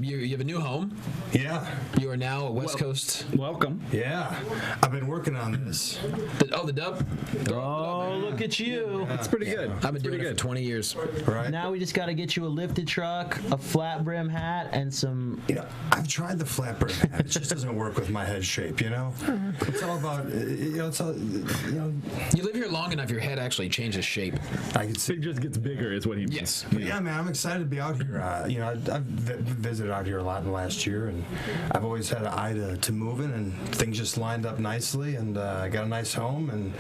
You have a new home. Yeah. You are now a West Coast. Welcome. Yeah. I've been working on this. The dub? Oh, look at you. It's pretty good. I've been doing it for 20 years. Right. Now we just got to get you a lifted truck, a flat brim hat, and some... You know, I've tried the flat brim hat. It just doesn't work with my head shape, you know? It's all about, you live here long enough, your head actually changes shape. I can see. It just gets bigger is what he means. Yes. But yeah, man, I'm excited to be out here. I've visited out here a lot in the last year, and I've always had an eye to moving, and things just lined up nicely, and I got a nice home, and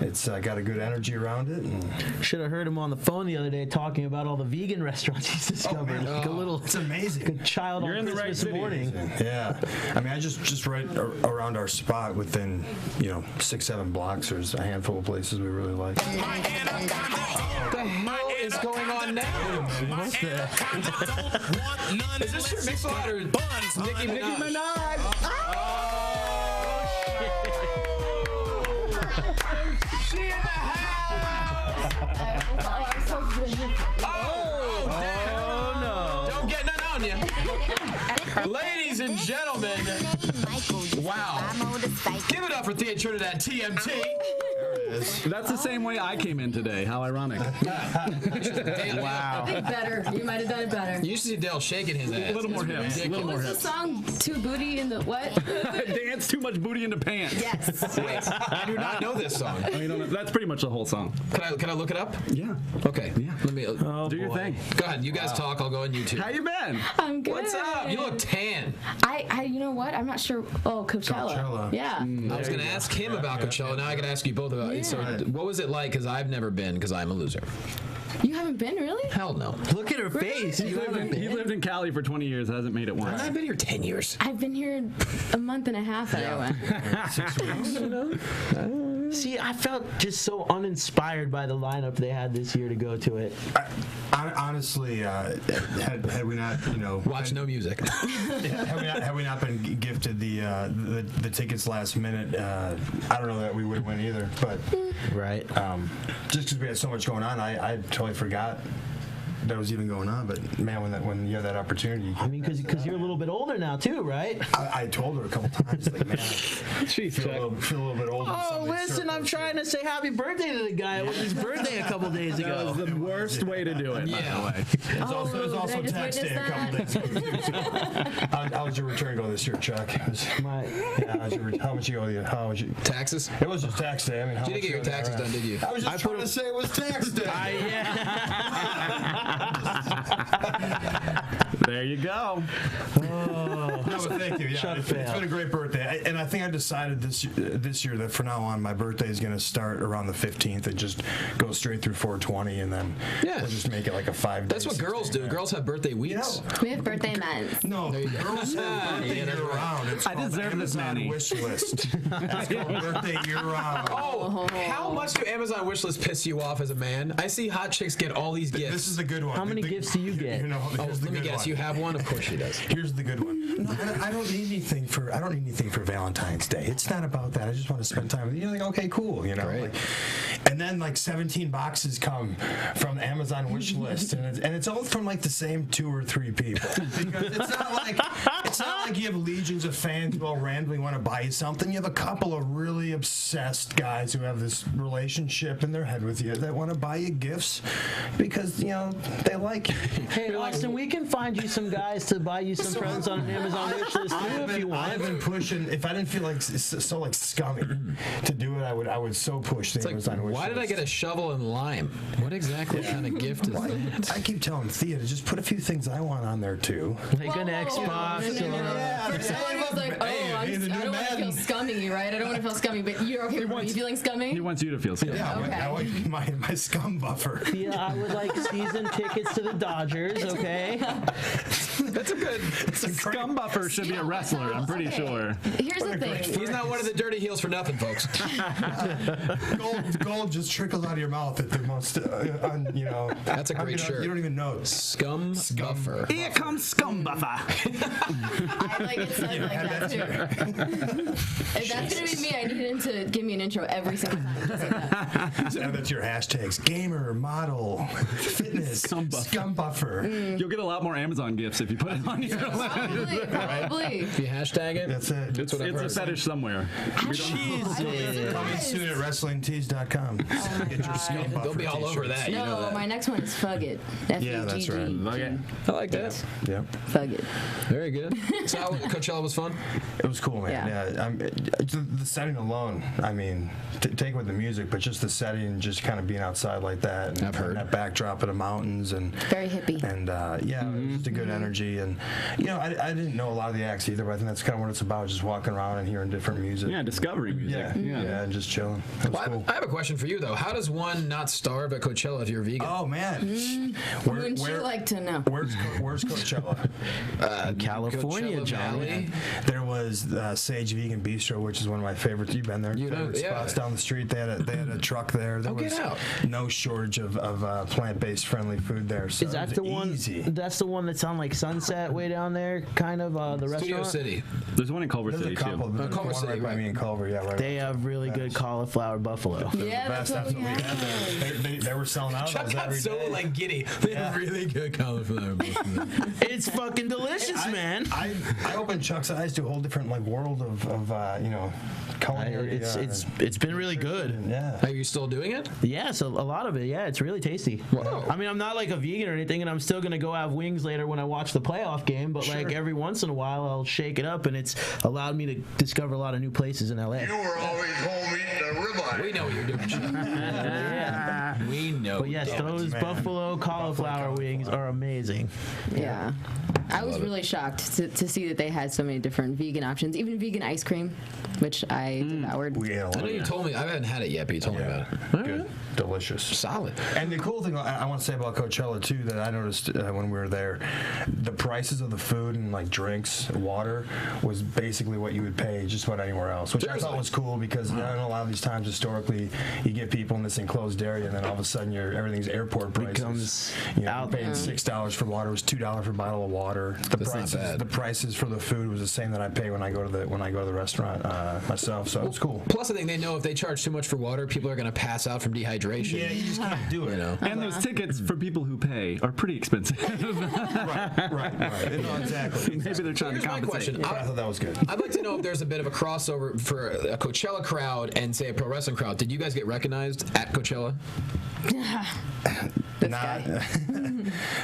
it's got a good energy around it. And should have heard him on the phone the other day talking about all the vegan restaurants he's discovered. Like a little, it's amazing. Good child You're on in the Christmas right city. morning. Yeah, I mean, I just right around our spot, within 6-7 blocks, there's a handful of places we really like. What the hell is going on now? Is this your mix-a-lot or Nicki Minaj? She in the house! Oh, no. Don't get none on you. Ladies and gentlemen, wow. Give it up for Thea Trinidad, TMT. That's the same way I came in today. How ironic. I think better. You might have done it better. You used to see Dale shaking his ass. A little more hips. A little more What's the hips. song? Too booty in the what? Dance too much booty into pants. Yes. Wait, I do not know this song. Oh, you don't know? That's pretty much the whole song. Can I look it up? Yeah. Okay. Yeah. Let me Do your thing. Go ahead. You guys talk. I'll go on YouTube. How you been? I'm good. What's up? You look tan. I you know what? I'm not sure. Oh, Coachella. Yeah. I was going to ask him about Coachella. Now I got to ask you both about it. So, what was it like? Because I've never been, because I'm a loser. You haven't been, really? Hell no. Look at her face. He lived in Cali for 20 years. Hasn't made it once. I've been here 10 years. I've been here a month and a half anyway. 6 weeks. See, I felt just so uninspired by the lineup they had this year to go to it. Honestly, had we not, Watch no music. had we not been gifted the tickets last minute, I don't know that we would win either. But Right. Just because we had so much going on, I totally forgot that was even going on. But man, when you have that opportunity, I mean, because you're a little bit older now too, right? I told her a couple times, like, man, Jeez, feel a little bit older. Oh, listen, I'm trying to say happy birthday to the guy. It was his birthday a couple days That ago. was the worst way to do it, by the way. It was also did I tax just day a witness couple days ago. How was your return go this year, Chuck? How much you owe you? How much you? Taxes? It was just tax day. I mean, how You much didn't get your owe you taxes there? done, did you? I was just trying to say it was tax day. There you go. No, but thank you. Yeah, it's been a great birthday, and I think I decided this year that from now on my birthday is going to start around the 15th and just go straight through 420, and then we'll just make it like a 5 day. That's what girls do. Girls have birthday weeks. We have birthday months. No, girls have birthday year round. It's I called deserve this Amazon money. wish list. It's called birthday year round. Oh, how much do Amazon wishlist piss you off as a man? I see hot chicks get all these gifts. This is the good one. How many gifts do you get? Here's the Let me good guess. one. You have one? Of course she does. Here's the good one. No, I don't need anything for Valentine's Day. It's not about that. I just want to spend time with you. You're like, okay, cool, Great. And then like 17 boxes come from the Amazon wish list, and it's all from like the same 2 or 3 people. Because it's not like you have legions of fans who all randomly want to buy you something. You have a couple of really obsessed guys who have this relationship in their head with you that want to buy you gifts because they like you. Hey, Austin, we can find you some guys to buy you some presents on an Amazon wish list too if you want. I've been pushing. If I didn't feel like so like scummy to do it, I would so push the Amazon wish Why did I get a shovel and lime? What exactly kind of gift is that? I keep telling Thea to just put a few things I want on there too. Like an Xbox. I was like, oh, I don't want to feel scummy, right? I don't want to feel scummy, but you're okay with me feeling scummy? He wants you to feel scummy. Yeah, Okay. I want my scum buffer. Yeah, I would like season tickets to the Dodgers, okay? That's a good. Scum buffer should be a wrestler, I'm pretty sure. Here's the thing. He's not one of the dirty heels for nothing, folks. Gold just trickles out of your mouth at the most, That's a great shirt. You don't even know. Scum buffer. Here comes Scum Buffer. I like it said like that too. If that's gonna be me, I need him to give me an intro every single time. to say that. That's your hashtags: gamer, model, fitness, Scum Buffer. Scum buffer. You'll get a lot more Amazon gifts if you put it on your list. Probably. If you hashtag it, That's it. that's what I've It's a heard. fetish somewhere. Coming soon at WrestlingTees.com. Get your scum buffer. They'll be all over t-shirts. that. You know No, that. my next one is Fug It. Yeah, that's right. Okay. I like that. Yeah, Fug It. Very good. So Coachella was fun. it was cool, man. Yeah. The setting alone. I mean, take with the music, but just the setting, just kind of being outside like that. And I've heard. that backdrop of the mountains and Very hippie. And yeah, it was just a good energy. And I didn't know a lot of the acts either, but I think that's kind of what it's about, just walking around and hearing different music. Yeah, discovery music. Yeah, and just chilling. It was Well, cool. I have a question for you though. How does one not starve at Coachella if you're vegan? Oh man, Wouldn't you like to know? Where's Coachella? California, Coachella Johnny. Valley. There was Sage Vegan Bistro, which is one of my favorites. You've been there. You know, Favorite yeah. spots down the street. They had a truck there. There Oh, was get out. no shortage of plant-based friendly food there. So Is that it the was one? easy. That's the one that's on like Sunset way down there, kind of the Studio restaurant. City. There's one in Culver There's a City, couple. too. But there's Culver one City, right by right. me in Culver. Yeah, right. They have really good cauliflower buffalo. Yeah, that's what we had have. there. They were selling out of Chuck those got every so day. like giddy. They have really good cauliflower. It's fucking delicious, man. I opened Chuck's eyes to a whole different culinary. It's been really good. Yeah. Are you still doing it? Yeah, so a lot of it. Yeah, it's really tasty. Wow. I mean, I'm not like a vegan or anything, and I'm still gonna go have wings later when I watch the playoff game. But like every once in a while, I'll shake it up, and it's allowed me to discover a lot of new places in LA. You were always home eating a ribeye. We know what you're doing. Chuck. Yeah. We know. But yes, those man. buffalo cauliflower wings are amazing. Yeah. I was really shocked to see that they had so many different vegan options, even vegan ice cream, which I devoured. We ate a lot. I know you told me. I haven't had it yet, but you told me about it. Good. Delicious. Solid. And the cool thing I want to say about Coachella too that I noticed when we were there, the prices of the food and like drinks, water was basically what you would pay just about anywhere else, which I thought was cool because I know a lot of these times historically you get people in this enclosed area and then all of a sudden everything's airport prices. Becomes You're paying $6 for water, it was $2 for a bottle of water. The prices for the food was the same that I pay when I go to the restaurant myself. So it's cool. Plus, I think they know if they charge too much for water, people are going to pass out from dehydration. Yeah, you just can't do it. You know. And those tickets for people who pay are pretty expensive. Right. No, exactly. Maybe they're trying Here's to my compensate. question. I thought that was good. I'd like to know if there's a bit of a crossover for a Coachella crowd and say a pro wrestling crowd. Did you guys get recognized at Coachella? This guy.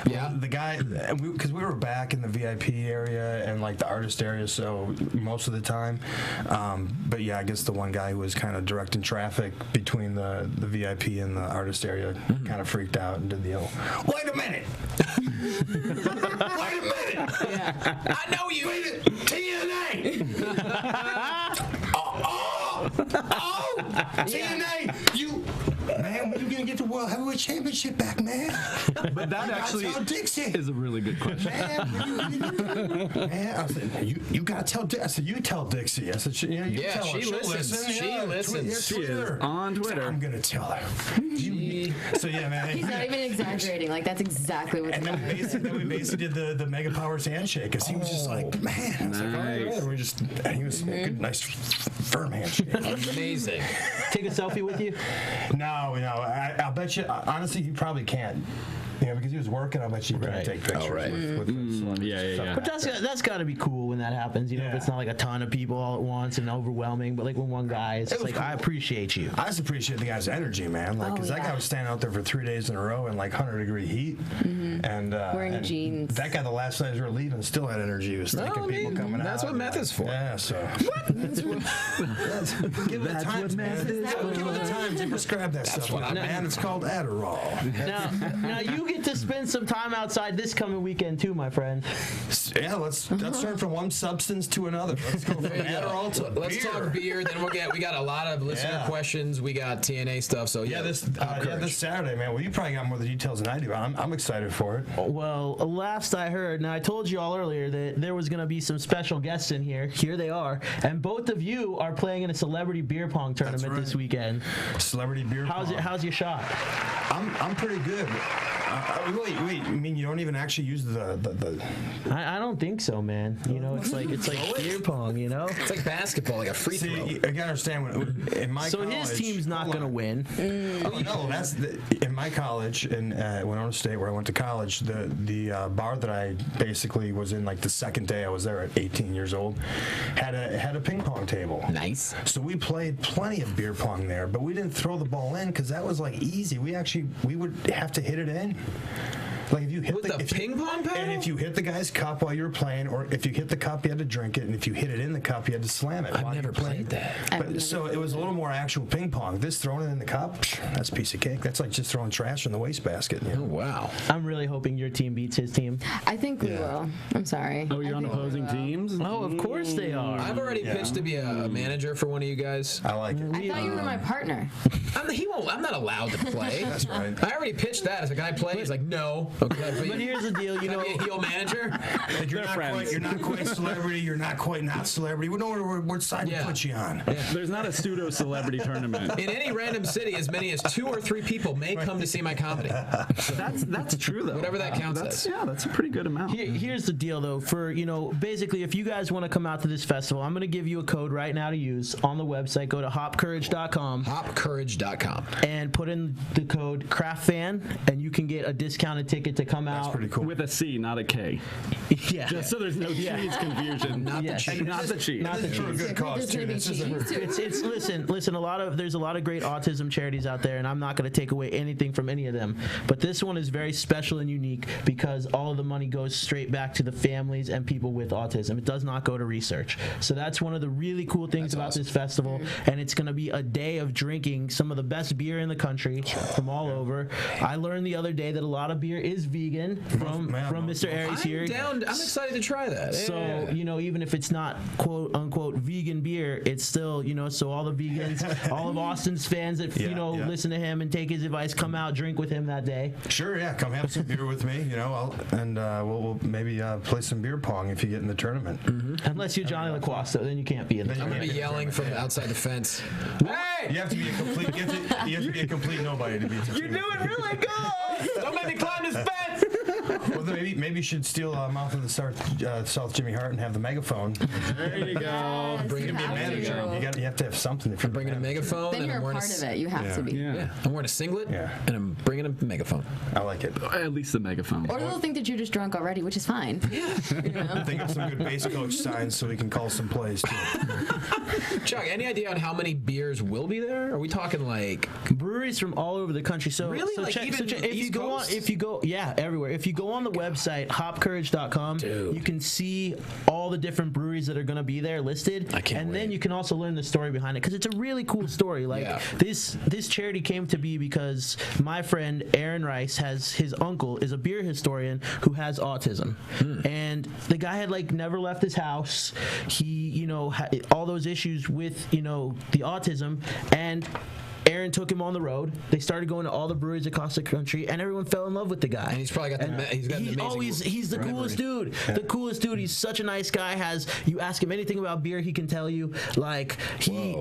Yeah. The guy, because we were back in the VIP area and like the artist area, so most of the time. But yeah, I guess the one guy who was kind of directing traffic between the VIP and the artist area kind of freaked out and did the old, wait a minute! Wait a minute! Yeah. I know you. TNA! TNA! Man, when you gonna get the World Heavyweight Championship back, man? But that actually is a really good question. Man, I said, you gotta tell Dixie. I said, you tell Dixie. I said, you Yeah, tell her. she She'll listens. listen. She Yeah, listens. She is Twitter. on Twitter. I'm gonna tell her. So yeah, man. He's not even exaggerating. Like, that's exactly what's And going then we basically did the Mega Powers handshake because he was just like, man. I was like, all right. Nice. And he was a good, nice, firm handshake. Amazing. Take a selfie with you. No. I'll bet you. Honestly, you probably can't. Yeah, because he was working, I bet you couldn't take pictures with the celebrities. But that's got to be cool when that happens. You know, if it's not like a ton of people all at once and overwhelming, but like when one guy is like, I appreciate you. I just appreciate the guy's energy, man. Like, because that guy was standing out there for 3 days in a row in like 100-degree heat, and wearing jeans. That guy, the last night we were leaving, still had energy. He was thanking people coming out. That's what meth is for. Yeah, so. Give it the times, man. Give it the times to prescribe that stuff. Man, it's called Adderall. Now you get to spend some time outside this coming weekend too, my friend. Yeah, let's turn from one substance to another. Let's go from Adderall to beer. Let's talk beer. Then we got a lot of listener questions. We got TNA stuff. So this Saturday, man. Well, you probably got more of the details than I do. But I'm excited for it. Well, last I heard, now I told you all earlier that there was going to be some special guests in here. Here they are, and both of you are playing in a celebrity beer pong tournament this weekend. Celebrity beer pong. How's your shot? I'm pretty good. Wait. You mean you don't even actually use the? I don't think so, man. You know, it's like beer pong. You know, it's like basketball, like a free throw. I gotta understand. In my so college, his team's not gonna win. Oh no, in my college in Winona State, where I went to college. The bar that I basically was in, like the second day I was there at 18 years old, had a ping pong table. Nice. So we played plenty of beer pong there, but we didn't throw the ball in because that was like easy. We would have to hit it in. Like if you hit the ping pong paddle? And if you hit the guy's cup while you were playing, or if you hit the cup, you had to drink it, and if you hit it in the cup, you had to slam it. I've never played that. But so it was a little more actual ping pong. This throwing it in the cup, that's a piece of cake. That's like just throwing trash in the wastebasket. You know? Oh wow! I'm really hoping your team beats his team. I think we will. I'm sorry. Oh, you're on opposing teams? Oh, of course they are. I've already pitched to be a manager for one of you guys. I like it. I thought you were my partner. I'm not allowed to play. That's right. I already pitched that. I was like, can I play? He's like, no. Okay, but here's the deal, you know. Be a heel manager. You're not quite celebrity. You're not quite not celebrity. We know what side to put you on. Yeah. There's not a pseudo celebrity tournament. In any random city, as many as 2 or 3 people may come to see my comedy. So that's true though. Whatever that counts as. Yeah, that's a pretty good amount. Here's the deal though. For basically, if you guys want to come out to this festival, I'm going to give you a code right now to use on the website. Go to hopcourage.com. Hopcourage.com. And put in the code CraftFan, and you can get a discounted ticket to come out. That's pretty cool. With a C, not a K. Yeah. Just so there's no cheese confusion. Not the cheese. Not the cheese. Not the for a good cause too. Listen. There's a lot of great autism charities out there, and I'm not going to take away anything from any of them. But this one is very special and unique because all of the money goes straight back to the families and people with autism. It does not go to research. So that's one of the really cool things about this festival, and it's going to be a day of drinking some of the best beer in the country from all over. I learned the other day that a lot of beer is vegan from Mr. Aries here. I'm excited to try that. So, even if it's not quote unquote vegan beer, it's still, so all the vegans, all of Austin's fans that, listen to him and take his advice, come out, drink with him that day. Sure, yeah. Come have some beer with me, we'll maybe play some beer pong if you get in the tournament. Mm-hmm. Unless you're Johnny LaQuasta, then you can't be in the I'm tournament. going to be yelling from outside the fence. Hey! You have to be a complete nobody to beat the You're doing really good! Don't make me climb this fence! Well, maybe you should steal Mouth of the South Jimmy Hart and have the megaphone. There you go. Bring Be a manager. You have to have something. If you're bringing a megaphone, Then and you're I'm a wearing part of it. You have to be. Yeah. I'm wearing a singlet, and I'm bringing a megaphone. I like it. At least the megaphone. Or they'll think that you're just drunk already, which is fine. Think of some good base coach signs so we can call some plays too. Chuck, any idea on how many beers will be there? Are we talking like breweries from all over the country? So really, if you go everywhere. If you go on the website hopcourage.com, you can see all the different breweries that are going to be there listed, then you can also learn the story behind it because it's a really cool story. This charity came to be because my friend Aaron Rice his uncle is a beer historian who has autism, and the guy had never left his house. He had all those issues with the autism, and Aaron took him on the road. They started going to all the breweries across the country, and everyone fell in love with the guy. And he's probably got he's the coolest dude. The coolest dude. He's such a nice guy. You ask him anything about beer, he can tell you.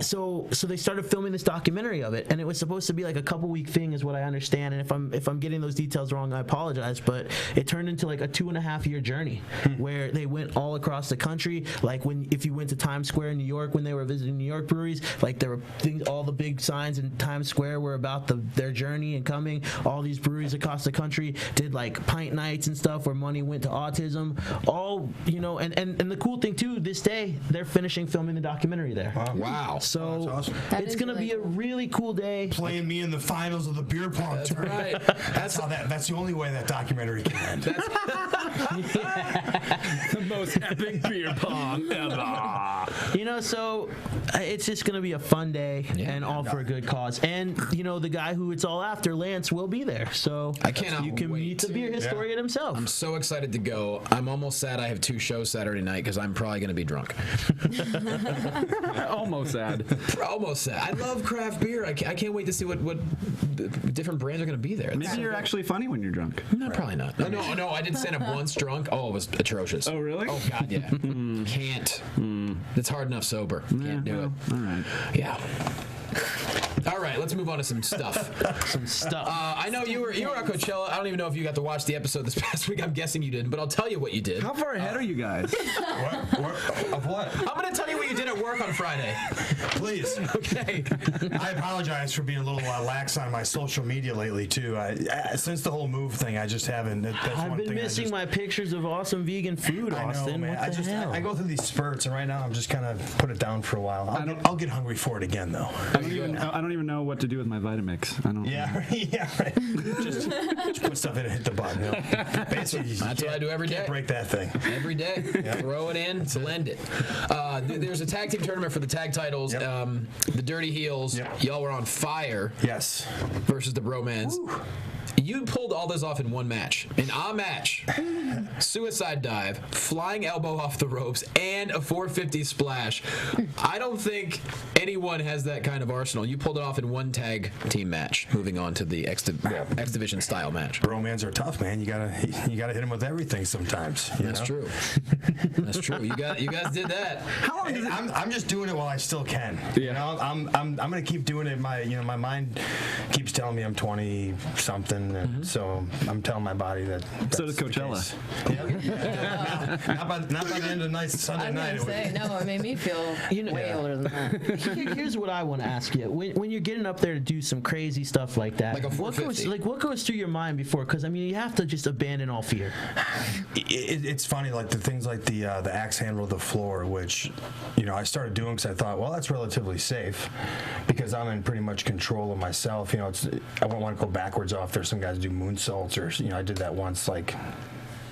So they started filming this documentary of it, and it was supposed to be like a couple-week thing, is what I understand. And if I'm getting those details wrong, I apologize. But it turned into like a 2.5-year journey where they went all across the country. If you went to Times Square in New York when they were visiting New York breweries, there were all the big signs and Times Square were about their journey and coming. All these breweries across the country did like pint nights and stuff where money went to autism. All, you know, and the cool thing too, this day they're finishing filming the documentary there. Wow. So that's awesome. it's gonna be a really cool day. Playing me in the finals of the beer pong tournament. Right. That's the only way that documentary can end. The most epic beer pong ever. You know, so it's just gonna be a fun day and all for a good cause. And you know, the guy who it's all after, Lance, will be there. So I cannot you can wait. meet the beer historian himself. I'm so excited to go. I'm almost sad I have 2 shows Saturday night because I'm probably going to be drunk. Almost sad. Almost sad. I love craft beer. I can't wait to see what different brands are going to be there. Maybe you're actually funny when you're drunk. No, probably not. No, I did stand up once drunk. Oh, it was atrocious. Oh, really? Oh, God, yeah. Can't. It's hard enough sober. Can't do it. All right. Yeah. All right, let's move on to some stuff. I know you were at Coachella. I don't even know if you got to watch the episode this past week. I'm guessing you didn't, but I'll tell you what you did. How far ahead are you guys? Of what? I'm going to tell you what you did at work on Friday. Please. Okay. I apologize for being a little lax on my social media lately too. Since the whole move thing, I just haven't. I've been missing my pictures of awesome vegan food, Austin. I know, man. What the hell? I go through these spurts, and right now I'm just kind of put it down for a while. I'll get hungry for it again, though. I don't even know what to do with my Vitamix. I don't. Yeah, yeah. Right. just put stuff in and hit the button. You know? Basically, That's what I do every day. Can't break that thing. Every day. Throw it in, blend it. There's a tag team tournament for the tag titles. The Dirty Heels, y'all were on fire. Yes. Versus the Bromans. You pulled all this off in one match. In a match, suicide dive, flying elbow off the ropes, and a 450 splash. I don't think anyone has that kind of arsenal. You pulled it off in one tag team match. Moving on to the X Division style match. Bromans are tough, man. You gotta hit them with everything sometimes. That's true. That's true. You guys did that. How long? I'm just doing it while I still can. You know, I'm gonna keep doing it. My mind keeps telling me I'm 20 something. And so I'm telling my body that. So does Coachella. Not by the end of the night, Sunday night. It made me feel way older than that. Here's what I want to ask you: when you're getting up there to do some crazy stuff like that, like a 450, what goes through your mind before? Because I mean, you have to just abandon all fear. It's funny, like the things like the axe handle to the floor, which I started doing because I thought, well, that's relatively safe because I'm in pretty much control of myself. I won't want to go backwards off there. Some guys do moonsaults, or I did that once, like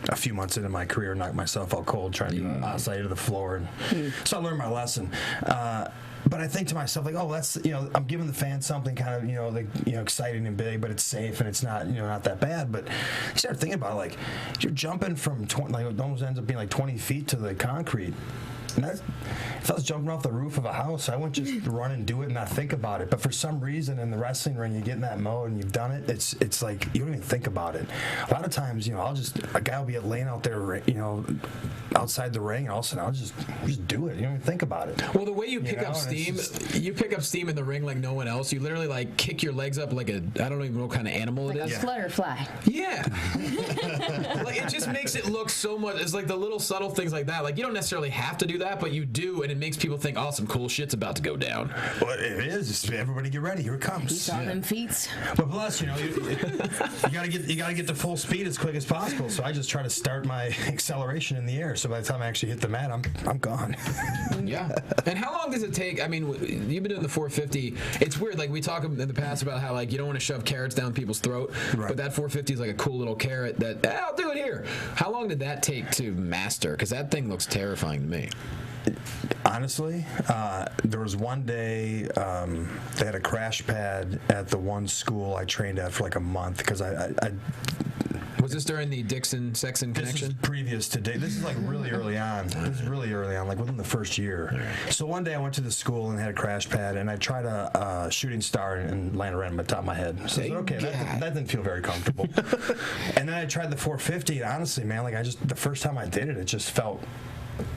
a few months into my career, knocked myself out cold trying to do an outside to the floor, and so I learned my lesson. But I think to myself, like, oh, that's I'm giving the fans something kind of exciting and big, but it's safe and it's not not that bad. But you start thinking about it, like you're jumping from 20, like it almost ends up being like 20 feet to the concrete. And if I was jumping off the roof of a house, I wouldn't just run and do it and not think about it. But for some reason, in the wrestling ring, you get in that mode and you've done it. It's like you don't even think about it. A lot of times, a guy will be laying out there, outside the ring, and all of a sudden I'll just do it. You don't even think about it. Well, the way you pick up steam, you pick up steam in the ring like no one else. You literally like kick your legs up like I don't even know what kind of animal it is. A flutterfly. Yeah. Like it just makes it look so much. It's like the little subtle things like that. Like you don't necessarily have to do that, but you do, and it makes people think, oh, some cool shit's about to go down. Well, it is. Everybody get ready. Here it comes. You saw them feet. But plus, you gotta get to full speed as quick as possible. So I just try to start my acceleration in the air. So by the time I actually hit the mat, I'm gone. Yeah. And how long does it take? I mean, you've been doing the 450. It's weird. Like we talk in the past about how like you don't want to shove carrots down people's throat, but that 450 is like a cool little carrot that I'll do it here. How long did that take to master? Because that thing looks terrifying to me. Honestly, there was one day they had a crash pad at the one school I trained at for like a month because I was this during the Dixon-Sexton connection? This is previous to This is like really early on. This is really early on, like within the first year. So one day I went to the school and had a crash pad, and I tried a shooting star and landed right on the top of my head. So I said, okay, that didn't feel very comfortable. And then I tried the 450, and honestly, man, like the first time I did it, it just felt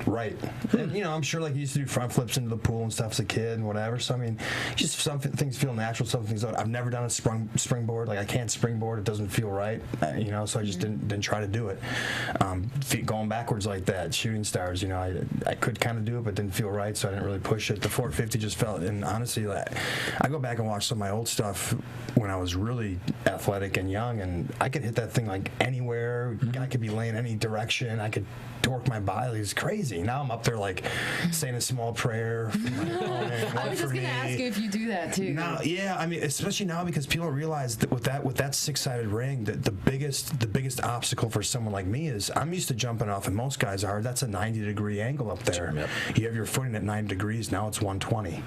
right. And you know, I'm sure like you used to do front flips into the pool and stuff as a kid and whatever. So I mean, just some things feel natural, some things don't. I've never done a springboard. Like I can't springboard. It doesn't feel right. You know, so I just didn't try to do it. Feet going backwards like that, shooting stars. You know, I could kind of do it, but didn't feel right, so I didn't really push it. The 450 just felt. And honestly, like, I go back and watch some of my old stuff when I was really athletic and young, and I could hit that thing like anywhere. I could be laying any direction. I could torque my body. It's crazy. Now I'm up there like saying a small prayer. I was just gonna ask you if you do that too. Now, yeah, I mean, especially now because people don't realize that with that six-sided ring, that the biggest obstacle for someone like me is I'm used to jumping off, and most guys are. That's a 90-degree angle up there. Yep. You have your footing at 9 degrees. Now it's 120.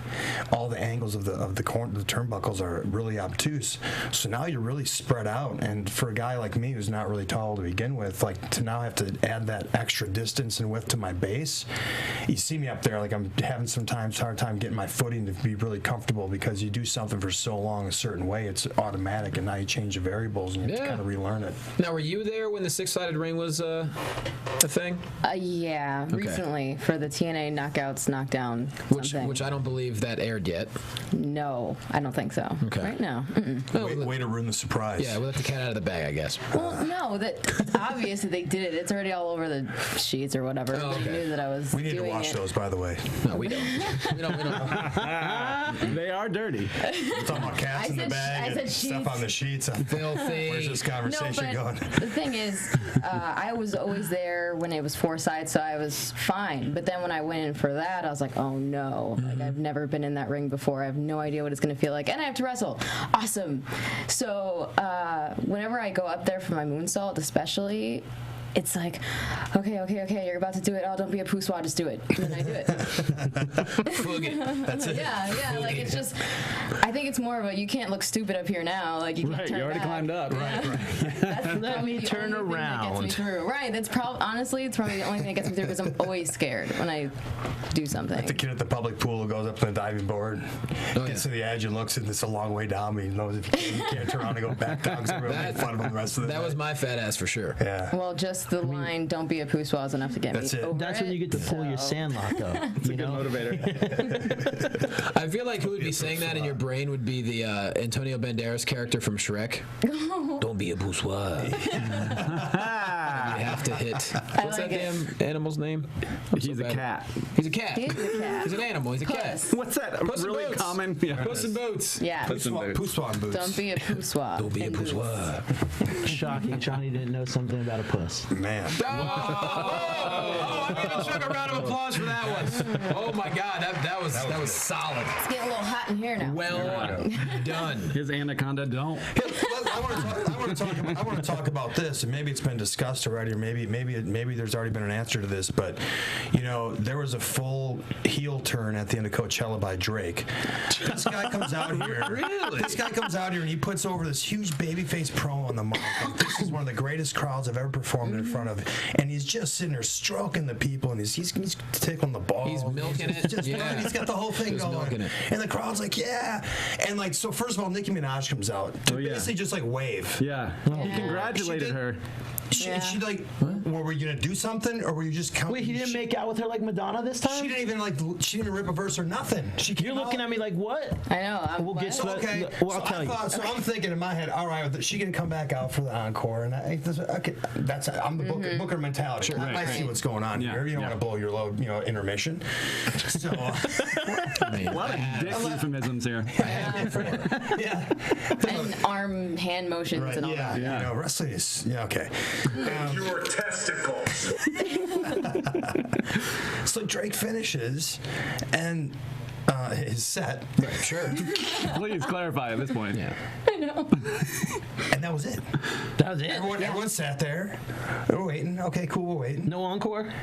All the angles of the turnbuckles are really obtuse. So now you're really spread out. And for a guy like me who's not really tall to begin with, like to now have to add that extra distance and width to my base, you see me up there like I'm having sometimes hard time getting my footing to be really comfortable because you do something for so long a certain way, it's automatic, and now you change the variables and you have to kind of relearn it. Now, were you there when the six-sided ring was a thing? Yeah, okay. Recently for the TNA Knockouts Knockdown something. Which I don't believe that aired yet. No, I don't think so. Okay. Right now. Way to ruin the surprise. Yeah, we'll let the cat out of the bag, I guess. Well, no, it's obvious that they did it. It's already all over the sheets or whatever. Oh, okay. They knew that I was We need doing to wash it. those, by the way. No, we don't. We don't. They are dirty. We're talking about cats in the bag and stuff on the sheets. Filthy. Where's this conversation going? The thing is, I was always there when it was four-side, so I was fine. But then when I went in for that, I was like, oh no. Like, I've never been in that ring before. I have no idea what it's going to feel like. And I have to wrestle. Awesome. So whenever I go up there for my moonsault, especially, it's like, okay, you're about to do it. Oh, don't be a pooswa, just do it. And then I do it. That's it. Yeah, like it's just, I think it's more of a, you can't look stupid up here now. Like you can't turn you already back. climbed up. Right. That's Let me the turn only thing that around. gets me through. Right, that's honestly, it's probably the only thing that gets me through because I'm always scared when I do something. The kid at the public pool who goes up to the diving board, gets to the edge and looks, and it's a long way down, but he knows if he can't turn around and go back down because everyone will make fun of him the rest of the day. That was my fat ass for sure. Yeah. Well, just the line, don't be a pooswa is enough to get That's me it. over That's when you get to pull your sandlock up. It's a good motivator. I feel like who would be saying that in your brain would be the Antonio Banderas character from Shrek. Don't be a bourgeois. You have to hit. What's like that damn animal's name? He's a cat. He's a cat. He's a cat. He's an animal. He's a cat. Puss. What's that? Puss in really Boots. common? Yeah. Puss in Boots. Yeah. Puss in Boots. Pooswan boots. Don't be a pooswa. Don't be a in boots. bourgeois. Shocking. Johnny didn't know something about a puss. Man. Oh, I need to chuck a round of applause for that one. Oh my God, that was solid. It's getting a little hot in here now. Well done. His anaconda don't. I want to talk about this, and maybe it's been discussed already, or maybe there's already been an answer to this. But you know, there was a full heel turn at the end of Coachella by Drake. This guy comes out here. Really? This guy comes out here and he puts over this huge babyface promo on the mic. Like, this is one of the greatest crowds I've ever performed in front of, and he's just sitting there stroking the people, and he's tickling the balls. He's milking it. Just, Yeah. He's got the whole thing Just going, milking it. and the crowd's like, yeah, and like, so first of all, Nicki Minaj comes out to basically just like wave. Yeah. He congratulated her. She like, well, were you gonna do something, or were you just counting? Wait, he didn't make out with her like Madonna this time? She didn't even rip a verse or nothing. You're looking at me like, what? I know. We'll get to that. Okay, Well, I'll tell you. So I'm thinking in my head, all right, she can come back out for the encore, and I'm the booker mentality. I see what's going on here. You don't want to blow your load, intermission. So A lot of dick euphemisms here. And arm hand motions and all that. Yeah. Wrestling is okay. Your testicles. So Drake finishes, and his set. Right, sure. Please clarify at this point. Yeah. I know. And that was it. That was it. Everyone sat there. We're waiting. Okay, cool. We're waiting. No encore?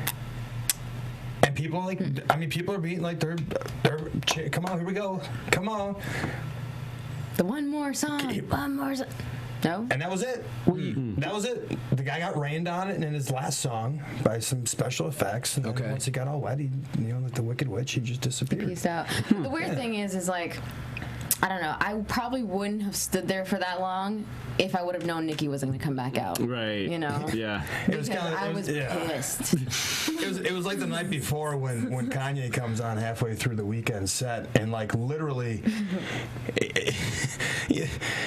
And people are like, people are being like, they're come on, here we go. Come on. The one more song. One more song. No? And that was it. That was it. The guy got rained on it, and in his last song, by some special effects. And then once he got all wet, he, like the Wicked Witch, he just disappeared. Peaced out. The weird thing is like, I don't know. I probably wouldn't have stood there for that long if I would have known Nikki wasn't going to come back out. Right. You know? Yeah. Because I was pissed. It was like the night before when Kanye comes on halfway through the weekend set, and like literally,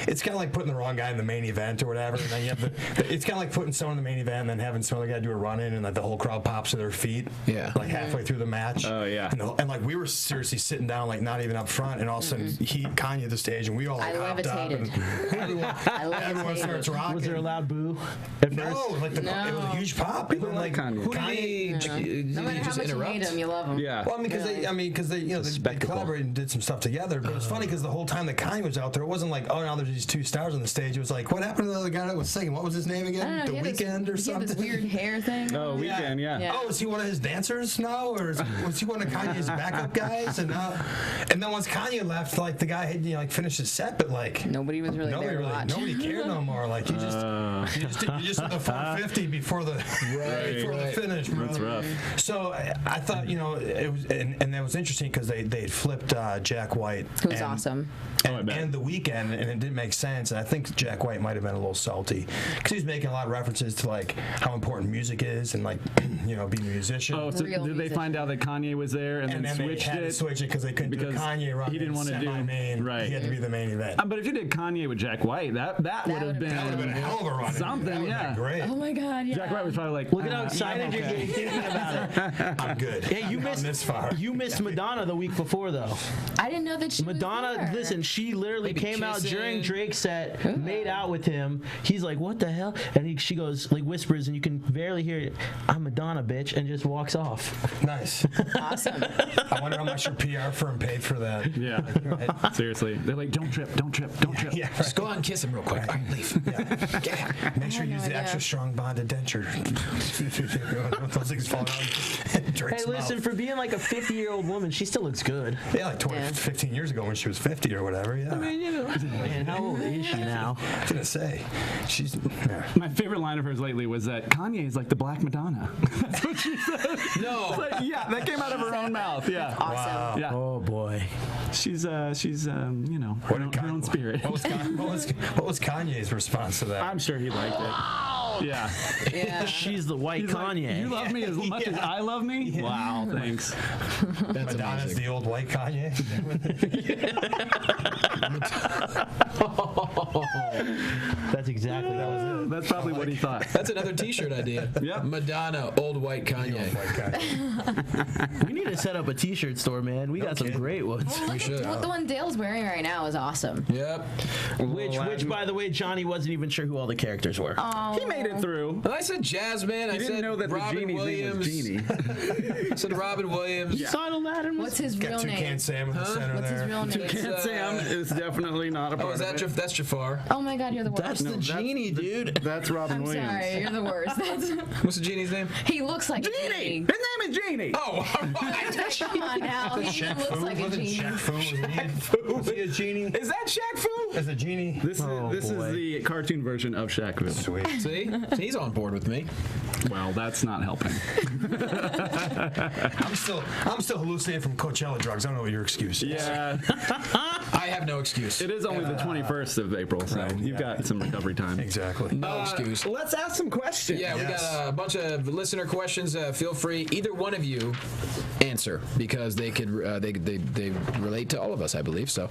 it's kind of like putting the wrong guy in the main event or whatever. And then you have it's kind of like putting someone in the main event and then having some other guy do a run in, and like the whole crowd pops to their feet. Yeah. Like halfway through the match. Oh yeah. And like we were seriously sitting down, like not even up front, and all of a sudden Kanye at the stage, and we all like hopped up, and everyone starts rocking. Was there a loud boo? No, like it was a huge pop. And then, like Kanye. Who did he No matter how just much you interrupt? him, you love him. Yeah. Well, I mean, because they collaborated and did some stuff together. But it was funny because the whole time that Kanye was out there, it wasn't like, oh, now there's these two stars on the stage. It was like, what happened to the other guy that was singing? What was his name again? The Weeknd or He had something? this weird hair thing. Oh, Weekend, yeah. Oh, is he one of his dancers now, or was he one of Kanye's backup guys? And then once Kanye left, like the guy had like finished his set, but like Nobody was really there to watch. nobody cared no more. Like you just did the 450 before the the finish, bro. That's rough. So I thought, it was, and that was interesting because they had flipped Jack White, Who was awesome. and the Weeknd, and it didn't make sense. And I think Jack White might have been a little salty because he was making a lot of references to like how important music is and like being a musician. Oh, so did they find out that Kanye was there and then switched they had to switch it because they couldn't do Kanye run. He didn't want to do main. right. He had to be the main event. But if you did Kanye with Jack White, that would have been a hell of a run. something. Yeah, great. Oh my God, yeah. Jack White was probably like, Look at how excited you're getting thinking about it. I'm good. Hey, you I've missed gone this far. You missed Madonna the week before though. I didn't know that she Madonna, was there. listen, she literally Maybe came out kissing. during Drake's set, made out with him. He's like, "What the hell?" And she goes, like, whispers, and you can barely hear it. "I'm Madonna, bitch," and just walks off. Nice. Awesome. I wonder how much your PR firm paid for that. yeah, seriously. They're like, don't trip. Yeah, Just go out and kiss him real quick. All right, leave. yeah. Make sure you use the extra strong bonded denture. Those things fall out. Hey, listen, for being like a 50-year-old woman, she still looks good. Yeah, like 15 years ago when she was 50 or whatever. Yeah. I mean, man, how old is she now? I was gonna say, she's. Yeah. My favorite line of hers lately was that Kanye is like the Black Madonna. That's what she said. No. It's like, yeah, that came out of her own mouth. Yeah. Awesome. Wow. Yeah. Oh boy. She's her own spirit. What was Kanye's response to that? I'm sure he liked it. Yeah. Yeah. She's the white He's like, Kanye. you love me as much as I love me? Yeah. Wow, thanks. That's Madonna's amazing. the old white Kanye. That's exactly that was it. That's probably what he thought. That's another T-shirt idea. Yep. Madonna, old white Kanye. We need to set up a T-shirt store, man. We got some great ones. We should. Well, the one Dale's wearing right now is awesome. Yep. Which, by the way, Johnny wasn't even sure who all the characters were. He made it through. And I said Jasmine. I He said didn't know that the Robin genie's Williams. name was Genie. I said Robin Williams. Sign on that and What's his Got real Toucan name? Sam in the center What's his there. real name? Can't Sam is definitely not a part Oh, is that of it. that's Jafar? Oh my God, you're the worst. That's the genie, dude. That's Robin I'm Williams. sorry, you're the worst. What's the genie's name? He looks like a Genie! genie. His name is Genie! Oh, all right. Come on now, he Shaq looks Fu? like a Wasn't genie. Shaq Fu? Was he a genie? Is that Shaq Fu? As a genie? This Oh, is boy. the cartoon version of Shaq Fu. Sweet. See? He's on board with me. Well, that's not helping. I'm still hallucinating from Coachella drugs. I don't know what your excuse is. Yeah, I have no excuse. it is only the 21st of April, so Right, you've got some recovery time. Exactly. No excuse. Let's ask some questions. Yeah, we Yes. got a bunch of listener questions. Feel free, either one of you, answer because they could they relate to all of us, I believe. So,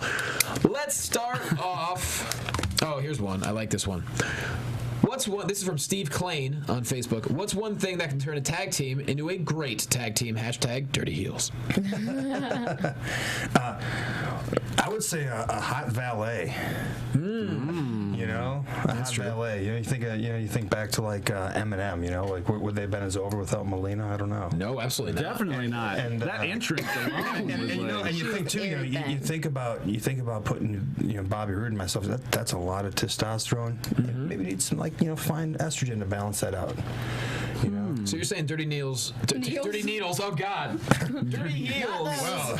let's start off. Oh, here's one. I like this one. This is from Steve Klain on Facebook. What's one thing that can turn a tag team into a great tag team? # Dirty Heels. I would say a hot valet. You know, a hot valet. You think back to like Eminem. Like would they have been as over without Melina? I don't know. No, absolutely not. Definitely not. and, that entrance alone was like... And you think too, you think about putting Bobby Roode and myself. That's a lot of testosterone. Maybe need some fine estrogen to balance that out. So you're saying Dirty Needles? Dirty Needles. Oh God. Dirty Heels. Well.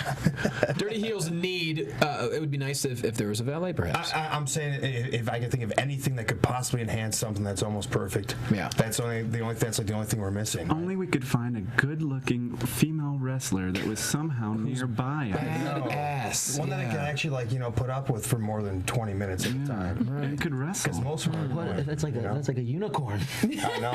Dirty Heels need. It would be nice if there was a valet, perhaps. I'm saying if I could think of anything that could possibly enhance something that's almost perfect. Yeah. That's the only thing we're missing. Only we could find a good-looking female wrestler that was somehow nearby. Ass. One that I could actually, like, put up with for more than 20 minutes at a time. Right. He could wrestle. Because most of them are That's like a unicorn. I know.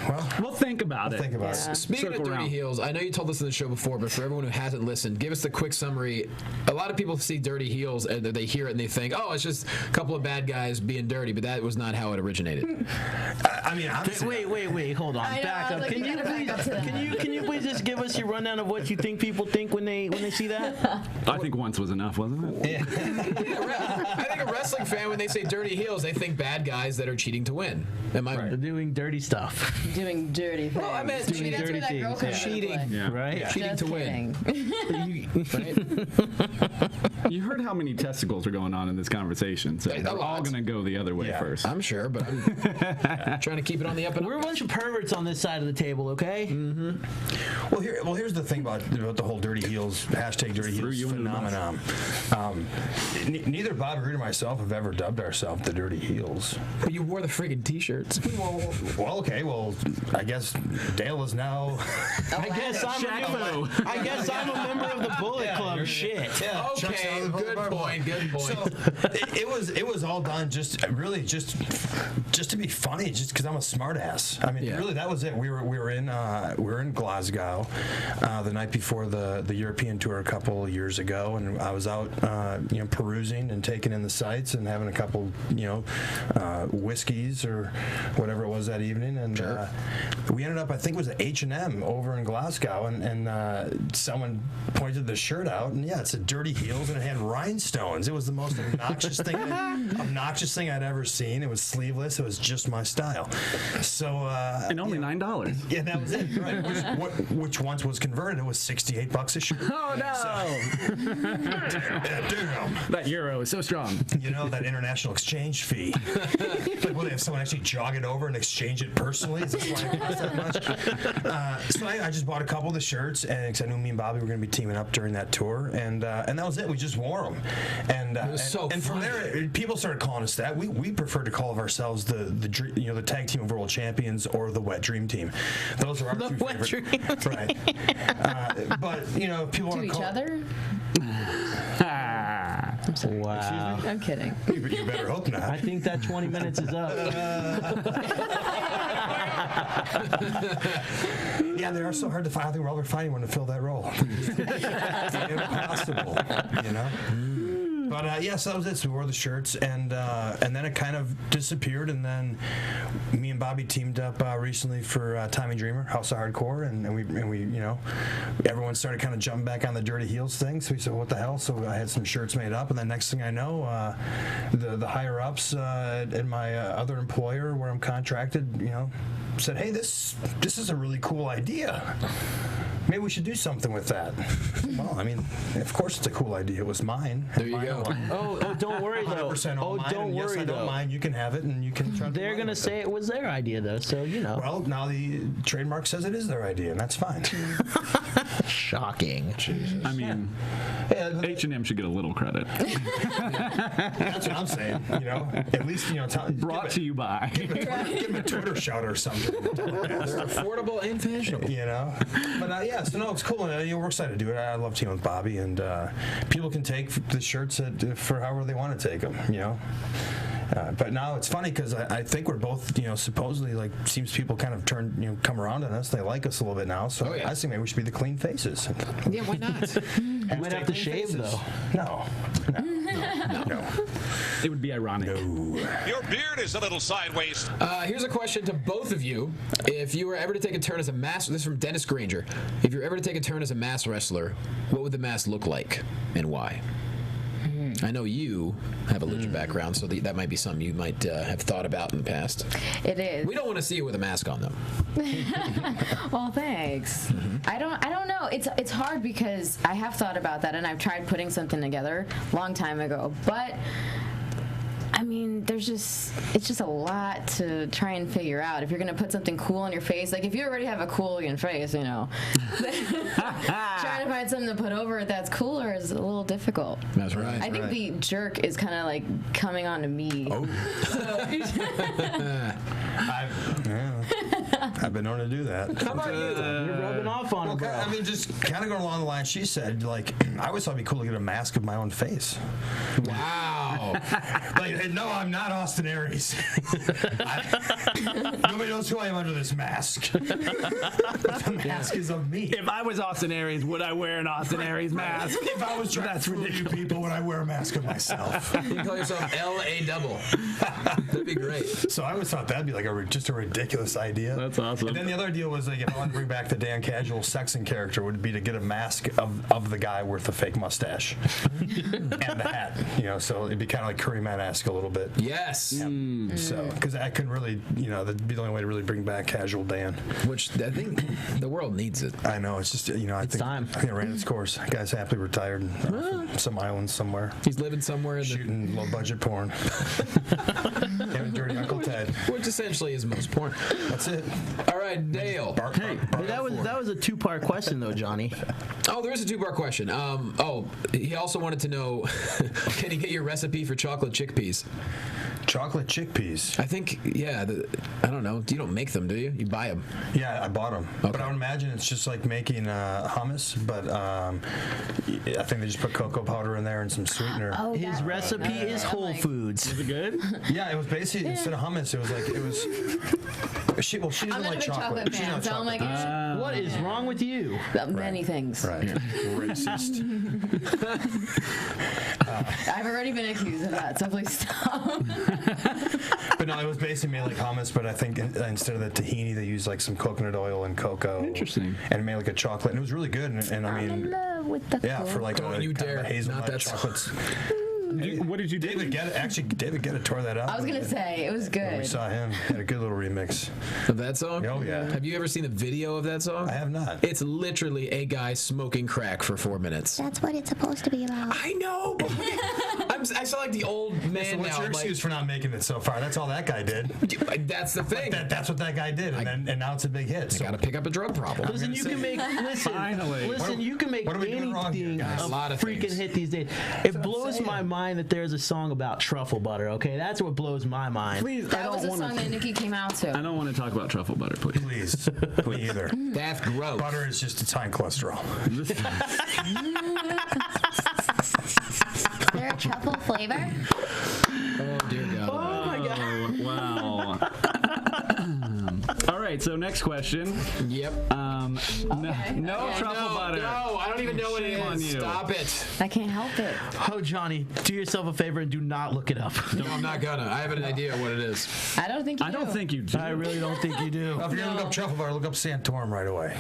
Well, We'll think about it. think about it. Speaking Circle of dirty around. heels, I know you told us in the show before, but for everyone who hasn't listened, give us the quick summary. A lot of people see dirty heels and they hear it and they think, oh, it's just a couple of bad guys being dirty, but that was not how it originated. I mean, honestly, Wait, hold on. I know, Back I up. was like, Can you you gotta please back up to that. can you please just give us your rundown of what you think people think when they see that? I think once was enough, wasn't it? I think a wrestling fan, when they say dirty heels, they think bad guys that are cheating to win. Am I They're doing dirty stuff. Doing dirty things. Well, I meant Maybe doing that's dirty where that girl things, comes into Cheating. play. Yeah. Right? cheating Just to win? kidding. Right? You heard how many testicles are going on in this conversation, so A they're lot. all going to go the other way Yeah. first. I'm sure, but I'm trying to keep it on the up and We're a up. bunch of perverts on this side of the table, okay? well, here's the thing about the whole dirty heels, hashtag dirty Threw heels you under the bus. phenomenon. Neither Bob Reed or myself have ever dubbed ourselves the dirty heels. But you wore the friggin' t-shirts. Well, okay, I guess Dale is now. I guess I'm a member of the Bullet Club. Shit. Yeah, Chuck's Okay, now the good Bullet point, good point. So it was all done just to be funny, just because I'm a smartass. I mean, Yeah. really, that was it. We were in Glasgow the night before the European tour a couple of years ago, and I was out perusing and taking in the sights and having a couple whiskeys or whatever it was that evening, and we ended up, I think it was at H&M over in Glasgow, and someone pointed the shirt out, and yeah, it said dirty heels, and it had rhinestones. It was the most obnoxious thing I'd ever seen. It was sleeveless. It was just my style. So And only $9. yeah, that was it. Right. Which once was converted, it was $68 a shirt. Oh no! Damn. That euro is so strong. That international exchange fee. Like, will they have someone actually jog it over and exchange it personally? Is this why it costs that much? So I just bought a couple of the shirts, and because I knew me and Bobby were going to be teaming up during that tour, and that was it. We just wore them, and from there, people started calling us that. We prefer to call ourselves the tag team of world champions or the Wet Dream Team. Those are our two Wet favorite. Right. But people want To to each call other? Wow. I'm kidding. You better hope not. I think that 20 minutes is up. Yeah, they are so hard to find. I think we're all finding one to fill that role. It's impossible, But so that was it. So we wore the shirts, and then it kind of disappeared. And then me and Bobby teamed up recently for Tommy Dreamer, House of Hardcore, and we everyone started kind of jumping back on the dirty heels thing. So we said, what the hell? So I had some shirts made up, and then next thing I know, the higher ups at my other employer where I'm contracted, said, hey, this is a really cool idea. Maybe we should do something with that. Well, I mean, of course it's a cool idea. It was mine. There you go. Oh, don't worry though. 100% all mine, Don't and yes, worry I don't though. mind. You can have it, and you can try to They're run gonna with say it was their idea though, so Well, now the trademark says it is their idea, and that's fine. Shocking. I mean, H&M should get a little credit. That's what I'm saying. At least Brought to you by. give them a Twitter shout or something. They're affordable and fashionable. But so no, it's cool, and we're excited to do it. I love teaming with Bobby, and people can take the shirts for however they want to take them. But now it's funny because I think we're both, supposedly, like, seems people kind of come around on us. They like us a little bit now, so I think maybe we should be the clean faces. Yeah, why not? You might have to shave though. No. It would be ironic. Your beard is a little sideways. Here's a question to both of you. If you were ever to take a turn as a mask, this is from Dennis Granger. If you were ever to take a turn as a mask wrestler, what would the mask look like and why? I know you have a lucha background, so that might be something you might have thought about in the past. It is. We don't want to see you with a mask on, though. Well, thanks. I don't know. It's hard because I have thought about that, and I've tried putting something together a long time ago, but I mean, it's just a lot to try and figure out. If you're going to put something cool on your face, like if you already have a cool looking face, trying to find something to put over it that's cooler is a little difficult. That's right. I think the jerk is kind of like coming on to me. Oh. I've been known to do that. How about you? You're rubbing off on him, bro. I mean, just kind of going along the line she said, like, I always thought it'd be cool to get a mask of my own face. Wow. Like, no, I'm not Austin Aries. Nobody knows who I am under this mask. The mask is of me. If I was Austin Aries, would I wear an Austin Aries mask? If I was trying to fool you people, would I wear a mask of myself? You can call yourself L.A. Double. That'd be great. So I always thought that'd be like just a ridiculous idea. That's awesome. And then the other deal was, like, if I wanted to bring back the Dan Casual Sexton character, would be to get a mask of the guy with the fake mustache and the hat. You know, so it'd be kind of like Curryman-esque a little bit. Yes. Yeah. So, because I couldn't really, you know, that'd be the only way to really bring back Casual Dan. Which I think the world needs it. I know, it's just, you know, I think it ran its course. The guy's happily retired from some island somewhere. He's living somewhere in shooting low-budget porn. Having dirty Uncle Ted. Which essentially is most porn. That's it. All right, Dale. Hey, that was a two-part question though, Johnny. Oh, there is a two-part question. He also wanted to know, can you get your recipe for chocolate chickpeas? Chocolate chickpeas. I think, yeah. I don't know. You don't make them, do you? You buy them. Yeah, I bought them. Okay. But I would imagine it's just like making hummus, but I think they just put cocoa powder in there and some sweetener. Oh, His recipe is Whole Foods. Is it good? Yeah, it was basically, instead of hummus, it was. She doesn't I'm not like a big chocolate She's fan, not so I'm like, What is wrong with you? many things. Right. Racist. I've already been accused of that, so please stop. But no, it was basically made like hummus, but I think instead of the tahini, they used like some coconut oil and cocoa. Interesting. And made like a chocolate, and it was really good. And I I'm in mean, love with the yeah, for like Don't you kind of dare. a hazelnut Not that chocolates. What did you do? David Guetta tore that up. I was gonna say it was When we good. saw him, he had a good little remix. Of that song? Oh, yeah. Have you ever seen the video of that song? I have not. It's literally a guy smoking crack for 4 minutes. That's what it's supposed to be about. I know. But I sound like the old man So what's now. your excuse for not making it so far? That's all that guy did. That's the thing. That's what that guy did, and now it's a big hit. I So got to pick up a drug problem. Listen, you can make. Finally. Listen, you can make what are we doing wrong here, anything guys? a A lot of freaking things. hit these days. It blows my mind that there's a song about truffle butter. Okay, that's what blows my mind. Please, I That was don't a song want that Nikki came out to. I don't want to talk about truffle butter, please. please, me either. That's gross. Butter is just it's high cholesterol. Is there a truffle flavor? Oh, dear God. Oh my god. Wow. All right, so next question. Yep. No truffle butter. No, I don't even know what it Shame on is. you. Stop it. I can't help it. Oh, Johnny, do yourself a favor and do not look it up. No, I'm not gonna. I have an idea what it is. I don't think you I do. don't think you do. I really don't think you do. If you're gonna look up truffle butter, look up Santorum right away.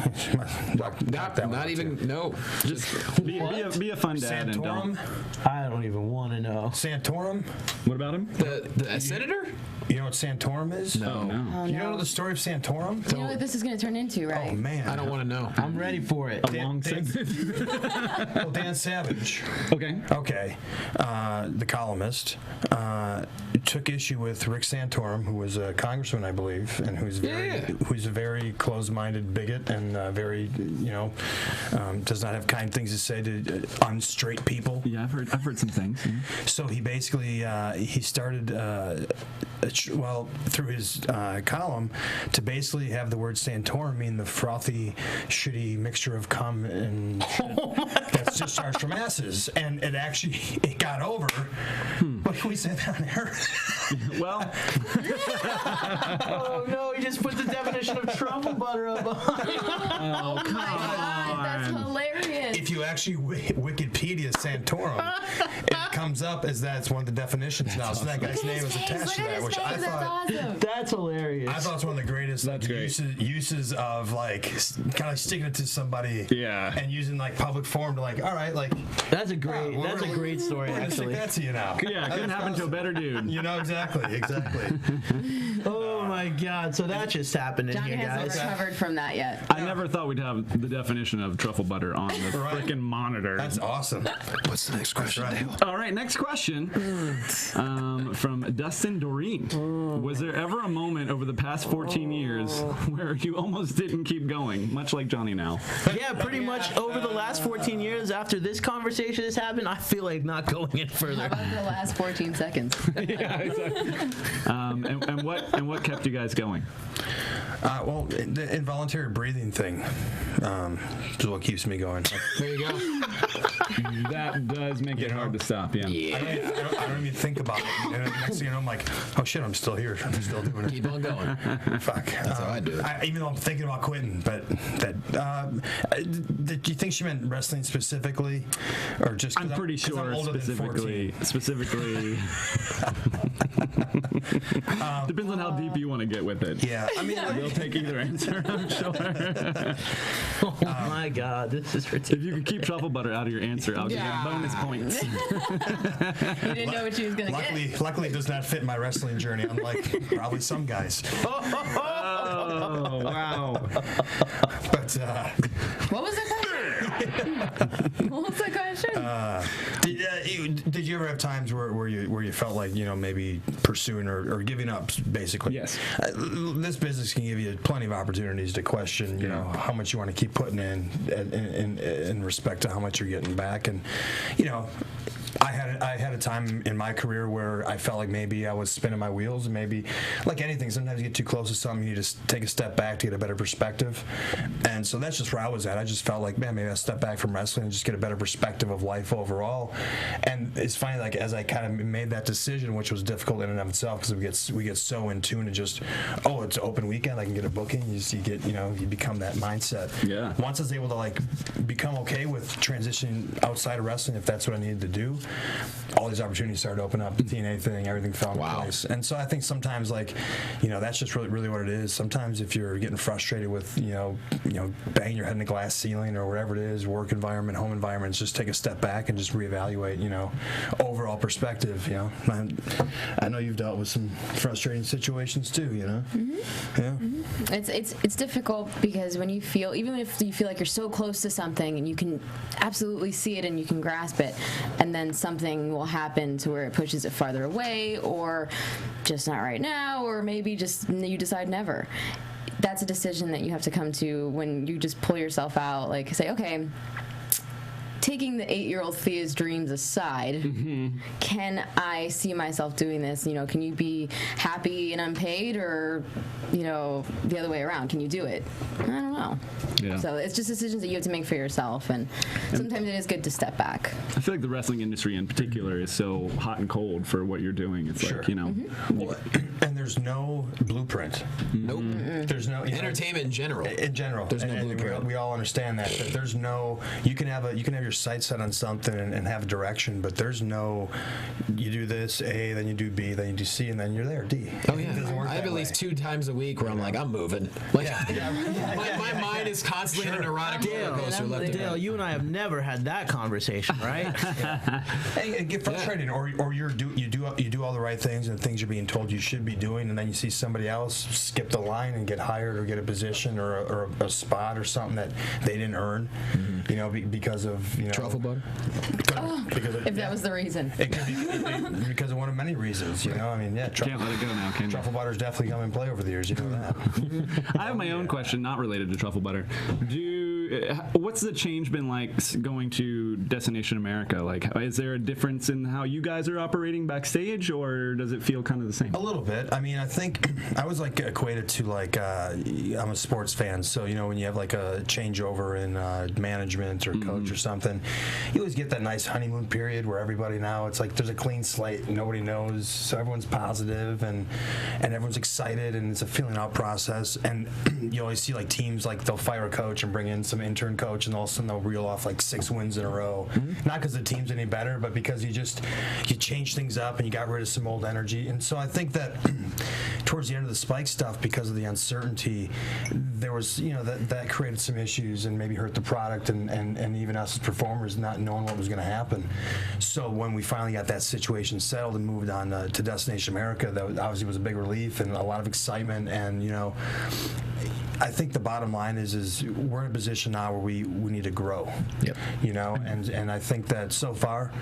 Not even. No. Just be a fun dad and don't. Santorum. I don't even want to know. Santorum. What about him? The senator? You know what Santorum is? No. No. Oh, You don't no. know the story of Santorum? You know what this is going to turn into, right? Oh man. I don't want to know. I'm ready for it. A long sentence. Well, Dan Savage. Okay. Okay. The columnist took issue with Rick Santorum, who was a congressman, I believe, and who's a very closed-minded bigot and very, does not have kind things to say to unstraight people. Yeah, I've heard some things. Yeah. So he basically he started through his column to basically have the word Santorum mean the frothy, shitty mixture of cum and that's discharged from asses, and it got over. But can we say that on air? Well, Oh no, he just put the definition of truffle butter up. Oh my god, that's hilarious. If you actually Wikipedia Santorum, it comes up as that's one of the definitions now. So that guy's name is attached to that, which I thought. Awesome. That's hilarious. I thought it's one of the greatest uses of like kind of sticking it to somebody, and using like public forum to like, all right, like That's a great story, we're gonna actually. stick that to you now. yeah, couldn't happen to a better dude. You know exactly. Oh my god, so that just happened in Johnny here, hasn't guys. recovered from that yet. I never thought we'd have the definition of truffle butter on the Right. frickin' monitor. That's awesome. What's the next question? All right, next question from Dustin Doreen. Was there ever a moment over the past 14 years where you almost didn't keep going, much like Johnny now? Yeah, pretty much over the last 14 years after this conversation has happened, I feel like not going any How further. about the last 14 seconds? Yeah, exactly. And what kept you guys going? Well, the involuntary breathing thing is what keeps me going. There you go. That does make it hard to stop. Yeah. I don't even think about it. And then next thing you know, I'm like, oh shit, I'm still here. I'm still doing it. Keep on going. Fuck. That's how I do it. Even though I'm thinking about quitting, but do you think she meant wrestling specifically, or just? I'm pretty sure specifically. Depends on how deep you want to get with it. Yeah, I mean, we'll take either answer, I'm sure. Oh my God, this is ridiculous. If you could keep truffle butter out of your answer, I'll give you bonus points. You didn't know what she was going to get. Luckily, it does not fit my wrestling journey, unlike probably some guys. Oh, wow. But what was the question? What was the question? did you ever have times where you felt like, you know, maybe pursuing or giving up, basically? Yes. This business can give you plenty of opportunities to question, you know, how much you want to keep putting in respect to how much you're getting back. And, you know, I had a time in my career where I felt like maybe I was spinning my wheels, and maybe, like anything, sometimes you get too close to something, you just take a step back to get a better perspective. And so that's just where I was at. I just felt like, man, maybe I step back from wrestling and just get a better perspective of life overall. And it's funny, like, as I kind of made that decision, which was difficult in and of itself, because we get so in tune to just, oh, it's open weekend, I can get a booking. You become that mindset. Yeah. Once I was able to, like, become okay with transitioning outside of wrestling, if that's what I needed to do, all these opportunities started to open up. The TNA thing, everything fell into place. And so I think sometimes, like, you know, that's just really what it is. Sometimes if you're getting frustrated with, you know, banging your head in the glass ceiling or whatever it is, work environment, home environment, just take a step back and just reevaluate, you know, overall perspective, you know. I know you've dealt with some frustrating situations too, you know. Mm-hmm. Yeah. Mm-hmm. It's difficult because when you feel, even if you feel like you're so close to something and you can absolutely see it and you can grasp it, and then something will happen to where it pushes it farther away, or just not right now, or maybe just you decide never. That's a decision that you have to come to when you just pull yourself out, like say, okay, taking the 8-year-old Thea's dreams aside, can I see myself doing this? You know, can you be happy and unpaid, or, you know, the other way around? Can you do it? I don't know. Yeah. So it's just decisions that you have to make for yourself, and sometimes it is good to step back. I feel like the wrestling industry in particular is so hot and cold for what you're doing. It's like, you know. And there's no blueprint. Nope. There's no entertainment in general. In general, there's no blueprint. We all understand that. But there's no. You can have your sights set on something and have a direction, but there's no. You do this A, then you do B, then you do C, and then you're there D. Oh yeah. I have at least 2 times a week where I'm like, I'm moving. Like, my mind is constantly in an erotic roller coaster. Dale, you and I have never had that conversation, right? And get frustrated, or you do all the right things and things you're being told you should be doing, and then you see somebody else skip the line and get hired or get a position or a spot or something that they didn't earn, you know, because of, you know, truffle butter. If that was the reason. It could be because of one of many reasons, you know. I mean, yeah, can't let it go now, can you? Truffle butter's definitely come in play over the years, you know that. I have my own question, not related to truffle butter. What's the change been like going to Destination America? Like, is there a difference in how you guys are operating backstage, or does it feel kind of the same? A little bit. I mean, I think I was like equated to like I'm a sports fan, so you know when you have like a changeover in management or coach or something, you always get that nice honeymoon period where everybody now it's like there's a clean slate, nobody knows, so everyone's positive and everyone's excited, and it's a feeling out process. And you always see like teams like they'll fire a coach and bring in some intern coach, and all of a sudden they'll reel off like 6 wins in a row. Not because the team's any better, but because you change things up and you got rid of some old energy. And so I think that towards the end of the Spike stuff, because of the uncertainty, there was, you know, that created some issues and maybe hurt the product and even us as performers not knowing what was going to happen. So when we finally got that situation settled and moved on to Destination America, that obviously was a big relief and a lot of excitement. And, you know, I think the bottom line is we're in a position now where we need to grow. Yep. You know, and I think that so far,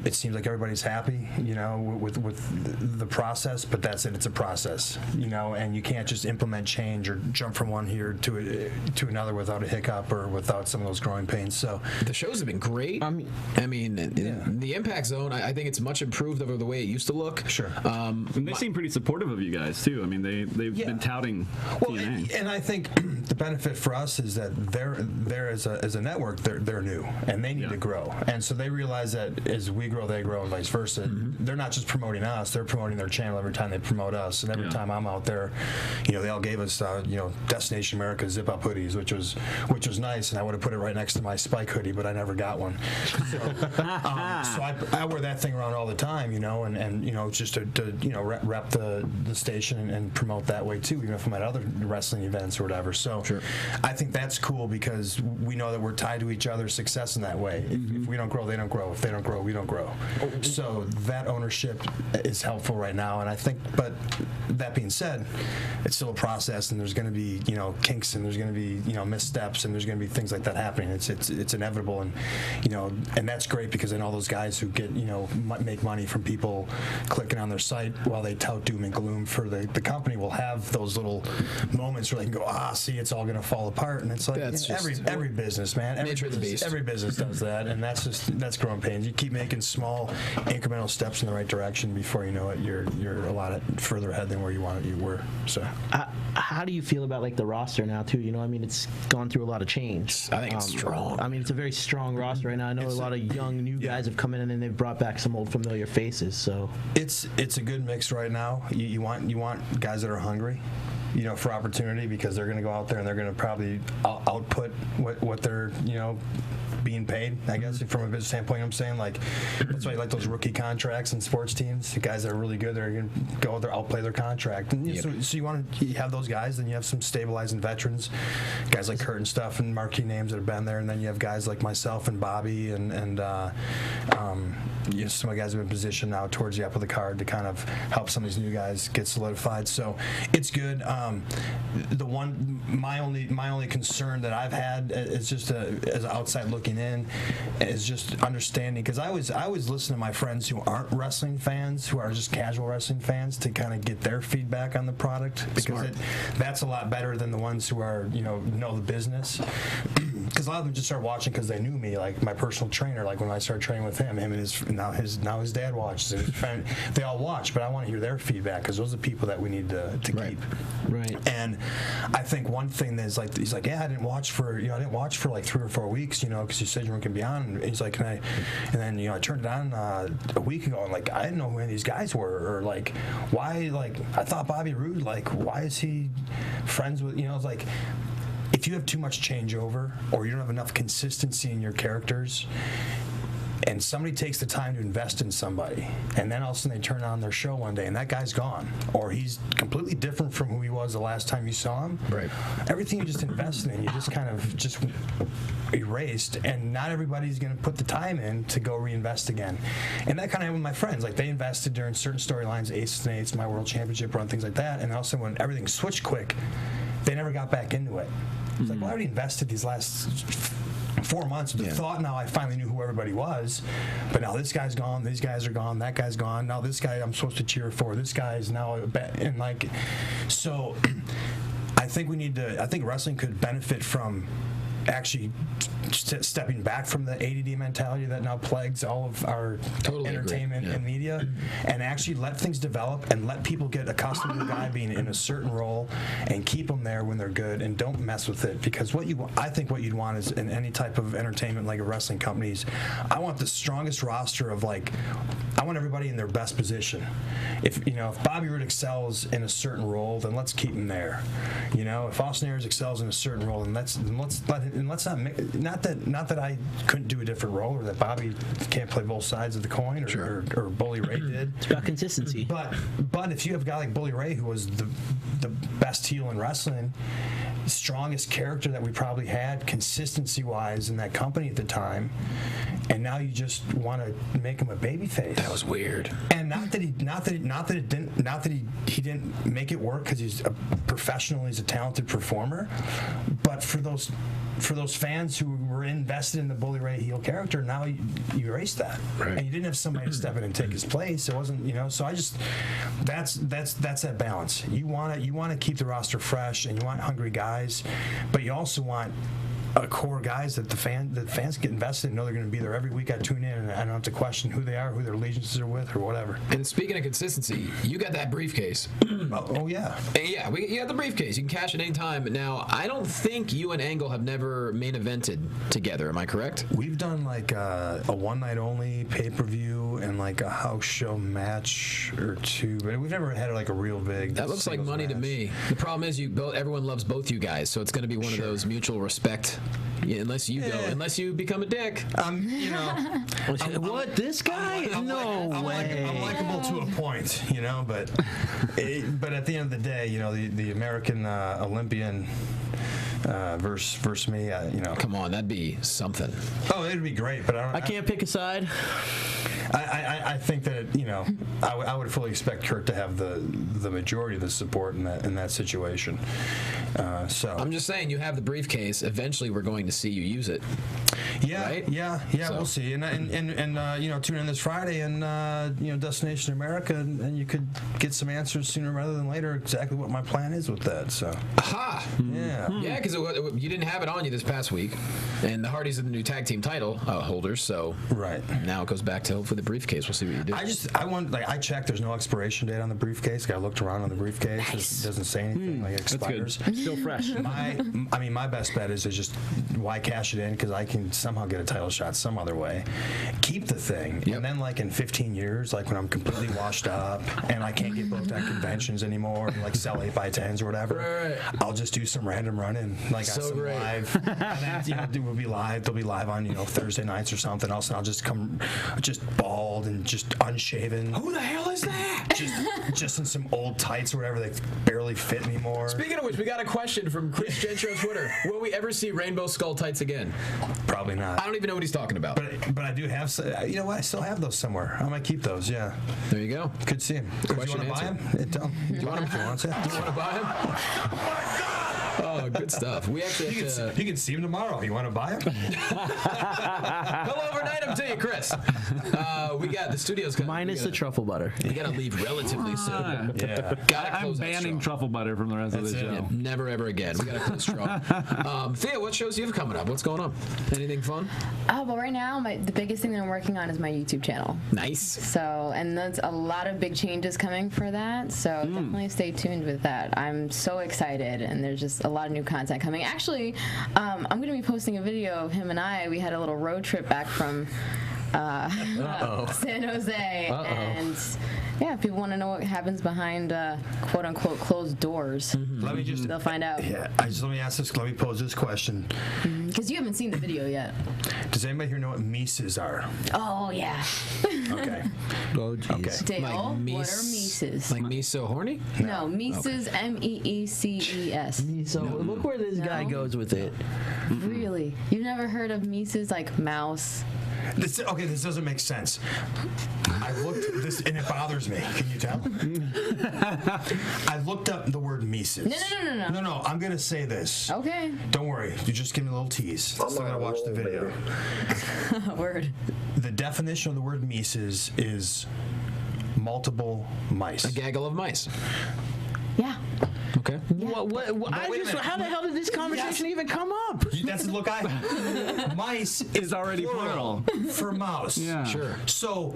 it seems like everybody's happy, you know, with the process, but that's it. It's a process, you know, and you can't just implement change or jump from one here to another without a hiccup or without some of those growing pains. So the shows have been great. I mean, the Impact Zone, I think it's much improved over the way it used to look. Sure. And they seem pretty supportive of you guys too. I mean, they've been touting TNA. And I think the benefit for us is that they're as a network, they're new and they need to grow, and so they realize that as we grow, they grow, and vice versa. They're not just promoting us; they're promoting their channel every time they promote us. And every time I'm out there, you know, they all gave us you know, Destination America zip up hoodies, which was nice, and I would have put it right next to my Spike hoodie, but I never got one. So I wear that thing around all the time, you know, and you know, just to you know, rep the station and promote that way too, even if I'm at other wrestling events or whatever. So I think that's cool because we know that we're tied to each other's success in that way. If we don't grow, they don't grow. If they don't grow, we don't grow. So that ownership is helpful right now, and I think, but that being said, it's still a process, and there's going to be, you know, kinks, and there's going to be, you know, missteps, and there's going to be things like that happening. It's inevitable, and you know, and that's great because then all those guys who get, you know, make money from people clicking on their site while they tout doom and gloom for the company will have those little moments where they can go, see, it's all going to fall apart, and it's like, that's you know, every business, man, every business does that, and that's growing pains. You keep making small incremental steps in the right direction before you know it, you're a lot further ahead than where you were. So how do you feel about like the roster now too? You know, I mean, it's gone through a lot of change. I think it's strong. I mean, it's a very strong roster right now. I know a lot of young new guys have come in, and then they've brought back some old familiar faces. So it's a good mix right now. You want guys that are hungry, you know, for opportunity, because they're going to go out there and they're going to probably output what they're, you know, being paid, I guess, from a business standpoint. I'm saying, like, that's why you like those rookie contracts in sports teams. The guys that are really good, they're going to go out there, outplay their contract. And so you have those guys, then you have some stabilizing veterans, guys like Kurt and stuff, and marquee names that have been there, and then you have guys like myself and Bobby and you know, some of the guys have been positioned now towards the up of the card to kind of help some of these new guys get solidified. So it's good. My only concern that I've had is just as outside looking in is just understanding, because I always listen to my friends who aren't wrestling fans, who are just casual wrestling fans, to kind of get their feedback on the product, because that's a lot better than the ones who are, you know the business. Because a lot of them just start watching because they knew me, like my personal trainer. Like when I started training with him and his dad watches, and his friend, they all watch. But I want to hear their feedback, because those are the people that we need to keep. Right. And I think one thing that is like, he's like, I didn't watch for like 3 or 4 weeks, because you said you weren't gonna be on. And he's like, and then I turned it on a week ago, and like I didn't know who any of these guys were, or like why, like I thought Bobby Roode, like why is he friends with, it's like, if you have too much changeover or you don't have enough consistency in your characters, and somebody takes the time to invest in somebody, and then all of a sudden they turn on their show one day and that guy's gone, or he's completely different from who he was the last time you saw him. Right. Everything you just invested in, you just kind of just erased, and not everybody's going to put the time in to go reinvest again. And that kind of happened with my friends. Like, they invested during certain storylines, Aces and Eights, my World Championship run, things like that, and all of a sudden when everything switched quick, they never got back into it. It's like, well, I already invested these last 4 months with the thought, now I finally knew who everybody was, but now this guy's gone, these guys are gone, that guy's gone, now this guy I'm supposed to cheer for, this guy is now and like, so I think wrestling could benefit from actually stepping back from the ADD mentality that now plagues all of our entertainment and media, and actually let things develop and let people get accustomed to the guy being in a certain role and keep them there when they're good, and don't mess with it. Because I think what you'd want is, in any type of entertainment like a wrestling companies, I want the strongest roster of, like, I want everybody in their best position. If Bobby Roode excels in a certain role, then let's keep him there. If Austin Aries excels in a certain role, then let's not that I couldn't do a different role, or that Bobby can't play both sides of the coin, or Bully Ray did. It's about consistency. But if you have a guy like Bully Ray, who was the best heel in wrestling, strongest character that we probably had consistency-wise in that company at the time, and now you just want to make him a babyface. That was weird. And not that he didn't make it work because he's a professional, he's a talented performer, but for those fans who were invested in the Bully Ray heel character, now you erase that, and you didn't have somebody to step in and take his place. It wasn't, so I just that's that balance. You want to keep the roster fresh, and you want hungry guys, but you also want a core guys that the fans get invested in, know they're going to be there every week. I tune in and I don't have to question who they are, who their allegiances are with, or whatever. And speaking of consistency, you got that briefcase. Oh yeah. Yeah, you got the briefcase. You can cash it anytime. Now, I don't think you and Angle have never main evented together. Am I correct? We've done like a one night only pay-per-view and like a house show match or two, but we've never had like a real big. That looks like money to me. The problem is everyone loves both you guys, so it's going to be one of those mutual respect. Yeah, unless you become a dick. What, this guy? No way. I'm likable to a point, but at the end of the day, the American Olympian versus me, Come on, that'd be something. Oh, it'd be great, but I can't pick a side. I think that I would fully expect Kurt to have the majority of the support in that situation. So I'm just saying, you have the briefcase. Eventually, we're going to see you use it. Yeah, right? yeah, so. We'll see. And tune in this Friday and Destination America, and you could get some answers sooner rather than later. Exactly what my plan is with that. So. Aha! Yeah, because you didn't have it on you this past week, and the Hardys are the new tag team title holders. So now it goes back to hopefully the briefcase. We'll see what you do. I checked. There's no expiration date on the briefcase. I looked around on the briefcase. Nice. It doesn't say anything. Like it expires. That's good. Still fresh. My best bet is just why cash it in, because I can somehow get a title shot some other way. Keep the thing, and then like in 15 years, like when I'm completely washed up and I can't get booked at conventions anymore, and like sell 8x10s or whatever, I'll just do some random run-in, like so some great. live, and then we'll be live. They'll be live on Thursday nights or something else, and I'll just come just bald and just unshaven. Who the hell is that? Just in some old tights or whatever that barely fit anymore. Speaking of which, we got a question from Chris Gentry on Twitter. Will we ever see Rainbow Skull tights again? Probably not. I don't even know what he's talking about. But I do have. You know what? I still have those somewhere. I might keep those. Yeah. There you go. Could see them. Do you want to buy them? Do you want to buy them? Oh, good stuff. We actually you can see them tomorrow. You want to buy them? He'll overnight them to you, Chris. We got the studios minus the truffle butter. We got to leave relatively soon. Yeah. I'm banning truffle butter from the rest of the show. Yeah, never ever again. We got to close strong. Thea, what shows you have coming up? What's going on? Anything fun? Well, right now, the biggest thing that I'm working on is my YouTube channel. Nice. So, and there's a lot of big changes coming for that. So definitely stay tuned with that. I'm so excited, and there's just a lot of new content coming. Actually, I'm going to be posting a video of him and I. We had a little road trip back from San Jose, and yeah, if people want to know what happens behind quote unquote closed doors, they'll find out. Yeah, let me pose this question, because you haven't seen the video yet. Does anybody here know what Mises are? Oh yeah. Okay. Oh jeez. Dale, what are Mises? Like me so horny? No, Mises, Meeces. So look where this guy goes with it. Really? You've never heard of Mises, like mouse? This doesn't make sense. I looked this, and it bothers me. Can you tell? I looked up the word Mises. No. I'm gonna say this. Okay. Don't worry. You just give me a little tease. Still gotta watch the video. Word. The definition of the word Mises is multiple mice. A gaggle of mice. Yeah. Okay. What, how the hell did this conversation even come up? That's mice is already plural for mouse. Yeah. Sure. So,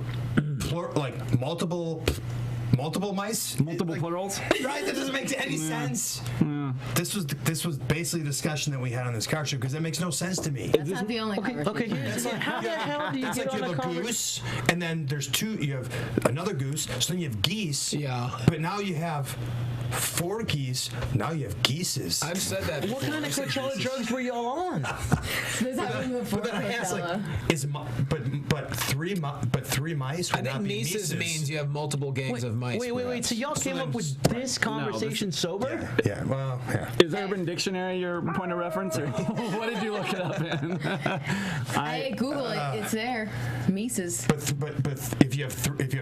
multiple mice, multiple plurals. Right? That doesn't make any sense. Yeah. This was basically a discussion that we had on this car show, because that makes no sense to me. That's not the only conversation. Okay. How the hell do you get on you have a goose, and then there's two. You have another goose. So then you have geese. Yeah. But now you have Forkies. Now you have geeses. I've said that. What kind of Coachella drugs were y'all on? This happened before But then I asked, like, but three mice would I think not be Mises means you have multiple gangs of mice. Wait. So y'all came up with this conversation sober? Yeah. Well, yeah. Is Urban Dictionary your point of reference, or what did you look it up in? I Google it. It's there. Mises. But if you have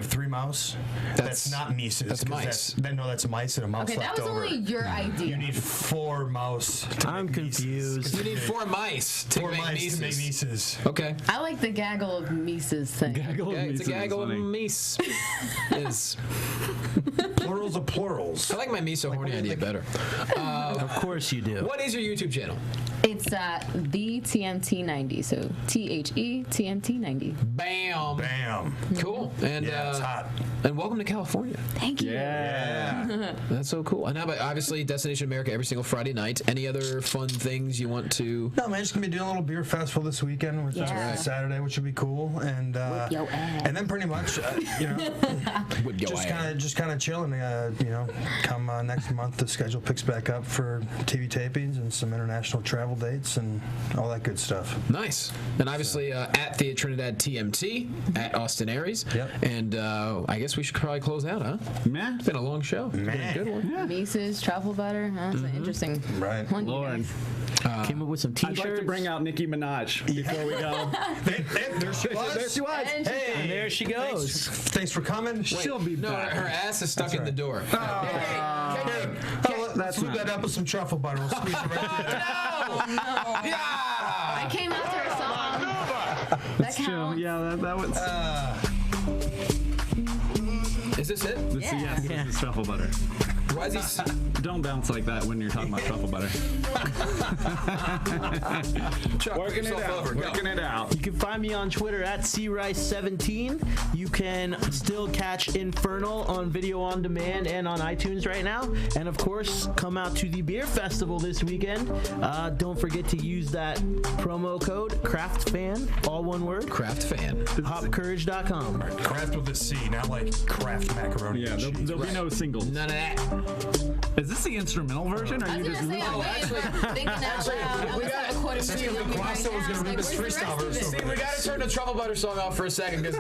three mouse, that's not Mises. That's mice. That's a mice and a mouse Okay, that left was over. only your idea. You need 4 mouse. I'm confused. You need 4 mice to make Mises. Mises. Okay. I like the gaggle of Mises thing. It's a gaggle of Mies. Is Plurals of plurals. I like my miso horny idea better. Of course you do. What is your YouTube channel? It's the TMT90. So THETMT90. Bam. Bam. Cool. And it's hot. And welcome to California. Thank you. Yeah. That's so cool. And how about obviously Destination America every single Friday night? Any other fun things you want to? No, man, just gonna be doing a little beer festival this weekend, which is Saturday, which would be cool. And your ass. and then pretty much, just kind of chilling. Come next month, the schedule picks back up for TV tapings and some international travel dates and all that good stuff. Nice. And obviously at Thea Trinidad TMT at Austin Aries. Yep. And I guess we should probably close out, huh? Man, It's been a long show. It's been a good one. Yeah. Mises, truffle butter. That's an interesting one. Lauren. Came up with some T-shirts. I'd like to bring out Nicki Minaj before we go. There she was. There she was. And And there she goes. Thanks for coming. She'll be No, back. her ass is stuck in the door. Let's flip that up with some truffle butter. We'll squeeze it right through there. I came after a song. That True. counts. Yeah, that was. Is this it? Yes, this is truffle butter. Why is he? Don't bounce like that when you're talking about truffle butter. Chuck, Working it out. Working it out. You can find me on Twitter at crice17. You can still catch Infernal on video on demand and on iTunes right now. And of course, come out to the beer festival this weekend. Don't forget to use that promo code CraftFan, all one word. CraftFan. Hopcourage.com. Craft with a C, not like Kraft macaroni. Yeah, and cheese. there'll be no singles. None of that. Is this the instrumental version? Or I are you was just gonna say, I'm waiting for thinking out loud. I was like a quarter Steve Guasto was gonna rip his freestyle verse. See, we got to turn the Truffle Butter song off for a second because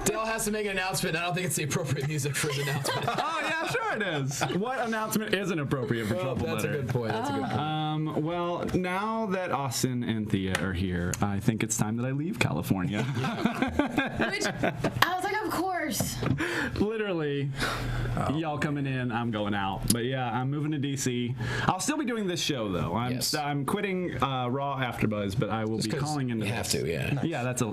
Dale has to make an announcement. I don't think it's the appropriate music for his announcement. Oh, yeah, sure it is. What announcement isn't appropriate for truffle That's a butter? good point. That's a good point. Well, now that Austin and Thea are here, I think it's time that I leave California. Which I was like, of course. Literally, y'all coming in, I'm going out. But yeah, I'm moving to DC. I'll still be doing this show though. I'm quitting Raw AfterBuzz, but I will be calling into. You have to, yeah. Yeah, that's a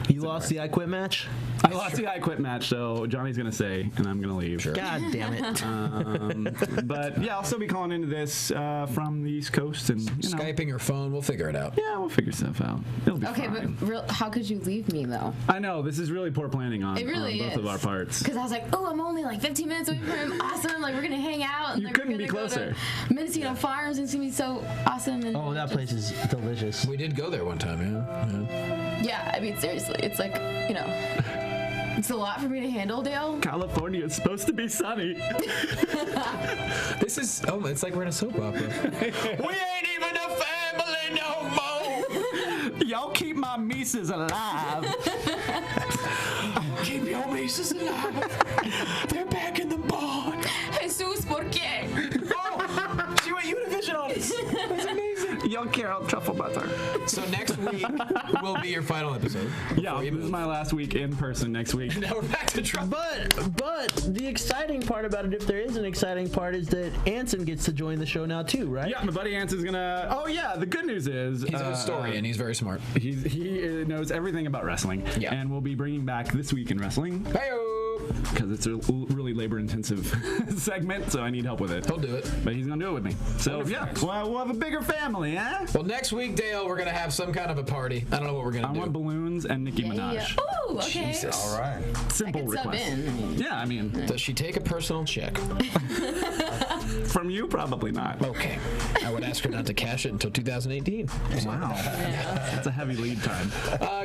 You lost the I Quit match? I lost the I Quit match, so Johnny's gonna say, and I'm gonna leave. Sure. God damn it. But yeah, I'll still be calling into this from the East Coast, and Skyping your phone, we'll figure it out. Yeah, we'll figure stuff out. It'll be Okay, fine. but how could you leave me though? I know this is really poor planning on, It really on both of our parts. Because I was like, oh, I'm only like 15 minutes away from him. Awesome. Like, we're going to hang out. And You like, couldn't we're be gonna closer. Go to Mendocino Farms, and it's going to be so awesome. And Oh, that place is delicious. We did go there one time, yeah. Yeah, I mean, seriously. It's like, it's a lot for me to handle, Dale. California is supposed to be sunny. This is, it's like we're in a soap opera. We ain't even a family no more. Y'all keep my Mises alive. Keep your Mises alive. They're back in the barn. Jesus, ¿por qué? Oh, she went Univision on us. That's amazing. Young Carol Truffle Butter. So next week will be your final episode. Yeah, this is my last week in person next week. Now we're back to Truffle. But the exciting part about it, if there is an exciting part, is that Anson gets to join the show now too, right? Yeah, my buddy Anson's gonna. Oh yeah, the good news is He's a historian. He's very smart. He knows everything about wrestling. Yeah. And we'll be bringing back This Week in Wrestling. Hey-o. Because it's a really labor-intensive segment, so I need help with it. He'll do it. But he's gonna do it with me. So yeah, well, we'll have a bigger family, huh? Well, next week, Dale, we're gonna have some kind of a party. I don't know what we're gonna do. I want balloons and Nicki Minaj. Yeah. Ooh, okay. Jesus. All right. Simple I could sub request. in. Yeah, I mean, Does she take a personal check? From you, probably not. Okay. I would ask her not to cash it until 2018. Wow. That's a heavy lead time.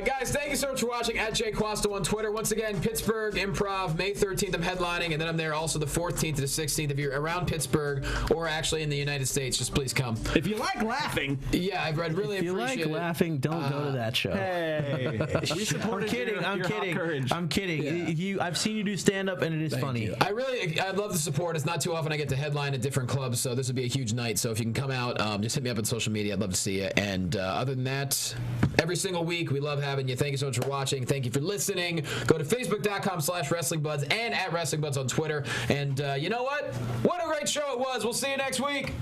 Guys, thank you so much for watching. At Jay Quasto on Twitter. Once again, Pittsburgh Improv, May 13th, I'm headlining, and then I'm there also the 14th to the 16th. If you're around Pittsburgh or actually in the United States, just please come. If you like laughing. Yeah, I'd really if you appreciate like laughing, don't go to that show. Hey. We supported I'm kidding. I've seen you do stand-up, and it is funny. I'd love the support. It's not too often I get to headline at different clubs, so this would be a huge night. So if you can come out, just hit me up on social media. I'd love to see you. And other than that, every single week, we love having you. Thank you so much for watching. Thank you for listening. Go to facebook.com/WrestlingBuds and at WrestlingBuds on Twitter. And you know what? What a great show it was. We'll see you next week.